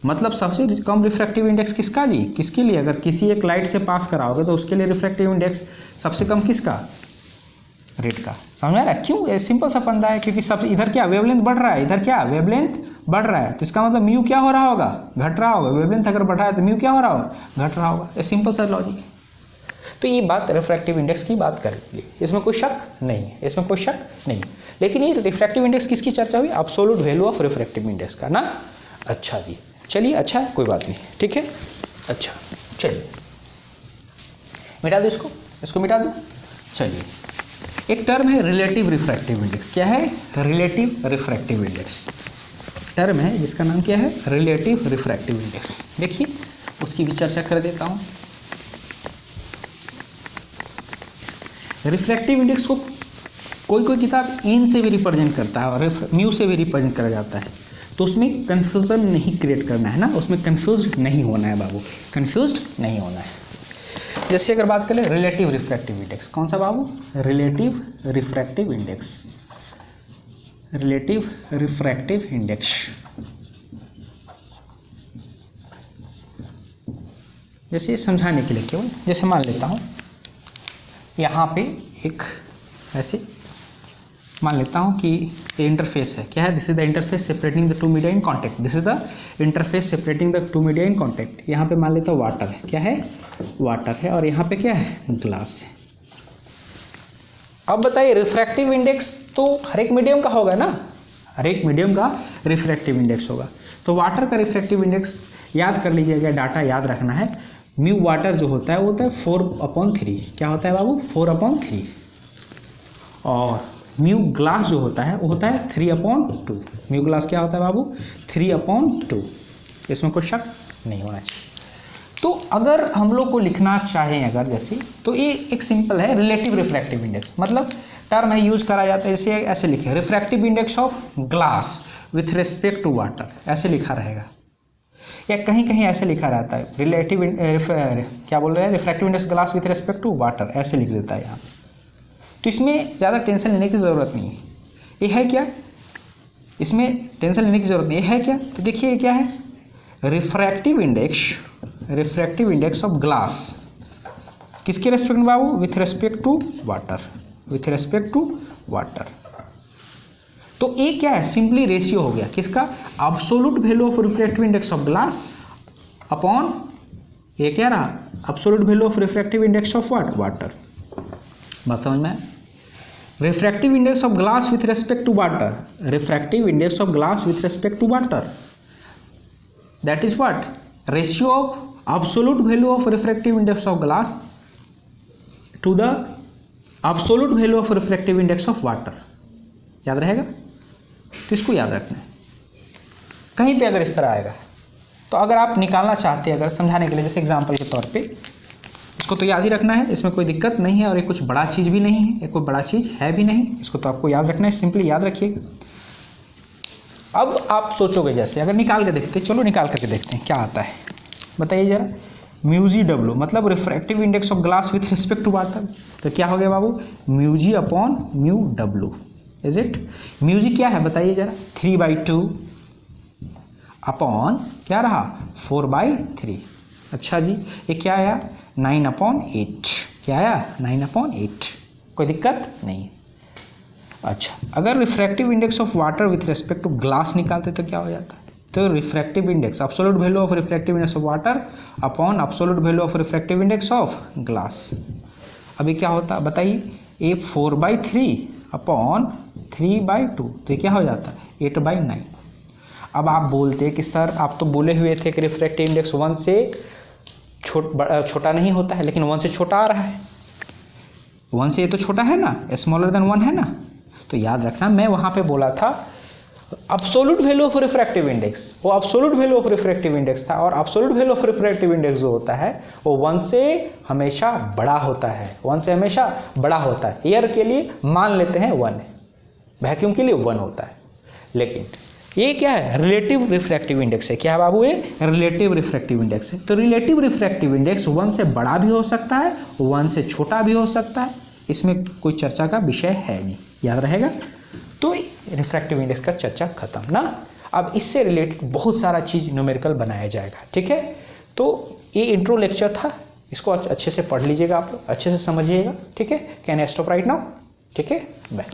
मतलब सबसे कम रिफ्रैक्टिव इंडेक्स किसका जी, किसके लिए, अगर किसी एक लाइट से पास कराओगे तो उसके लिए रिफ्रैक्टिव इंडेक्स सबसे कम किसका, रेड का। समझ आ रहा है? क्यों, सिंपल सा फंडा है, क्योंकि सब इधर क्या वेवलेंथ बढ़ रहा है, इधर क्या वेवलेंथ बढ़ रहा है, तो इसका मतलब म्यू क्या हो रहा होगा, घट रहा होगा। वेवलेंथ अगर बढ़ रहा है तो म्यू क्या हो रहा होगा, घट रहा होगा। ये सिंपल सा लॉजिक है। तो ये बात रिफ्रैक्टिव इंडेक्स की बात कर ली, इसमें कोई शक नहीं है, इसमें कोई शक नहीं। लेकिन ये रिफ्रैक्टिव इंडेक्स किसकी चर्चा हुई, absolute value of refractive index का ना। अच्छा जी, चलिए, अच्छा कोई बात नहीं, ठीक है, अच्छा चलिए मिटा दो इसको, इसको मिटा दो। चलिए, एक टर्म है रिलेटिव रिफ्रैक्टिव इंडेक्स। क्या है, रिलेटिव रिफ्रैक्टिव इंडेक्स टर्म है जिसका नाम क्या है, रिलेटिव रिफ्रैक्टिव इंडेक्स। देखिए उसकी भी चर्चा कर देता हूँ। रिफ्रैक्टिव इंडेक्स को कोई कोई किताब इन से भी रिप्रेजेंट करता है और म्यू से भी रिप्रेजेंट करा जाता है, तो उसमें कन्फ्यूज़न नहीं क्रिएट करना है ना, उसमें कन्फ्यूज नहीं होना है बाबू, कन्फ्यूज नहीं होना है। जैसे अगर बात करें रिलेटिव रिफ्रैक्टिव इंडेक्स, कौन सा बाबू, relative refractive index, relative refractive index. जैसे समझाने के लिए केवल, जैसे मान लेता हूँ यहाँ पे एक ऐसे मान लेता हूँ कि ये इंटरफेस है, क्या है, this is the interface separating the two media in contact, this is the interface separating the two media in contact. यहाँ पे मान लेता हूँ वाटर है, क्या है, वाटर है, और यहाँ पे क्या है, ग्लास है। अब बताइए रिफ्रैक्टिव इंडेक्स तो हर एक मीडियम का होगा ना, हर एक मीडियम का रिफ्रैक्टिव इंडेक्स होगा। तो वाटर का रिफ्रैक्टिव इंडेक्स याद कर लीजिएगा, डाटा याद रखना है। म्यू वाटर जो होता है वो होता है 4/3, क्या होता है बाबू, 4/3, और म्यू ग्लास जो होता है वो होता है 3/2। म्यू ग्लास क्या होता है बाबू, 3/2। इसमें कोई शक नहीं होना चाहिए। तो अगर हम लोग को लिखना चाहें अगर जैसे, तो ये एक सिंपल है रिलेटिव रिफ्रैक्टिव इंडेक्स, मतलब टर्म है यूज करा जाता है, जैसे ऐसे लिखे refractive index of glass with respect to water, ऐसे लिखा रहेगा, या कहीं कहीं ऐसे लिखा रहता है रिलेटिव क्या बोल रहे हैं, refractive index glass with respect to water, ऐसे लिख देता है यहाँ। तो इसमें ज़्यादा टेंशन लेने की ज़रूरत नहीं है। ये है क्या, इसमें टेंशन लेने की ज़रूरत नहीं है क्या, तो देखिए क्या है, रिफ्रैक्टिव इंडेक्स ऑफ ग्लास किसके रेस्पेक्ट में बाबू, with respect to water, with respect to water. तो ये क्या है, सिंपली रेशियो हो गया किसका, absolute value of refractive index of glass upon ये क्या रहा, absolute value of refractive index of what, water. बात समझ में, refractive index of glass with respect to water, refractive index of glass with respect to water, that is what, ratio of absolute value of refractive index of glass to the absolute value of refractive index of water. याद रहेगा, तो इसको याद रखना है। कहीं पे अगर इस तरह आएगा तो अगर आप निकालना चाहते हैं, अगर समझाने के लिए जैसे एग्जांपल के तौर पे, इसको तो याद ही रखना है, इसमें कोई दिक्कत नहीं है, और ये कुछ बड़ा चीज़ भी नहीं है, ये कोई बड़ा चीज़ है भी नहीं, इसको तो आपको याद रखना है, सिंपली याद रखिएगा। अब आप सोचोगे जैसे अगर निकाल के देखते, चलो निकाल करके देखते हैं क्या आता है, बताइए जरा। म्यू जी डब्ल्यू मतलब refractive index of glass with respect to water, तो क्या हो गया बाबू, mu G upon mu W, is it. Mu G क्या है बताइए जरा, 3/2 अपॉन क्या रहा 4/3। अच्छा जी, ये क्या आया 9/8, क्या आया 9/8, कोई दिक्कत नहीं। अच्छा, अगर refractive index of water with respect to glass निकालते तो क्या हो जाता है, तो refractive index absolute value of refractive index of water upon absolute value of refractive index of glass. अभी क्या होता है बताइए, ये 4/3 अपॉन 3/2, तो ये क्या हो जाता है 8/9। अब आप बोलते हैं कि सर आप तो बोले हुए थे कि रिफ्रैक्टिव इंडेक्स 1 से छोटा नहीं होता है, लेकिन 1 से छोटा आ रहा है, 1 से ये तो छोटा है ना, स्मॉलर देन 1 है ना। तो याद रखना मैं वहाँ पे बोला था absolute value of refractive index, वो absolute value of refractive index था, और absolute value of refractive index जो होता है वो 1 से हमेशा बड़ा होता है, 1 से हमेशा बड़ा होता है। एयर के लिए मान लेते हैं 1 है, वैक्यूम के लिए 1 होता है, लेकिन ये क्या है रिलेटिव रिफ्रैक्टिव इंडेक्स है। क्या है बाबू, ये रिलेटिव रिफ्रैक्टिव इंडेक्स है। तो रिलेटिव रिफ्रैक्टिव इंडेक्स 1 से बड़ा भी हो सकता है, 1 से छोटा भी हो सकता है, इसमें कोई चर्चा का विषय है नहीं, याद रहेगा। तो रिफ्रैक्टिव इंडेक्स का चर्चा खत्म ना। अब इससे रिलेटेड बहुत सारा चीज़ न्यूमेरिकल बनाया जाएगा, ठीक है। तो ये इंट्रो लेक्चर था, इसको अच्छे से पढ़ लीजिएगा, आप लोग अच्छे से समझिएगा, ठीक है। Can I stop right now, ठीक है, बाय।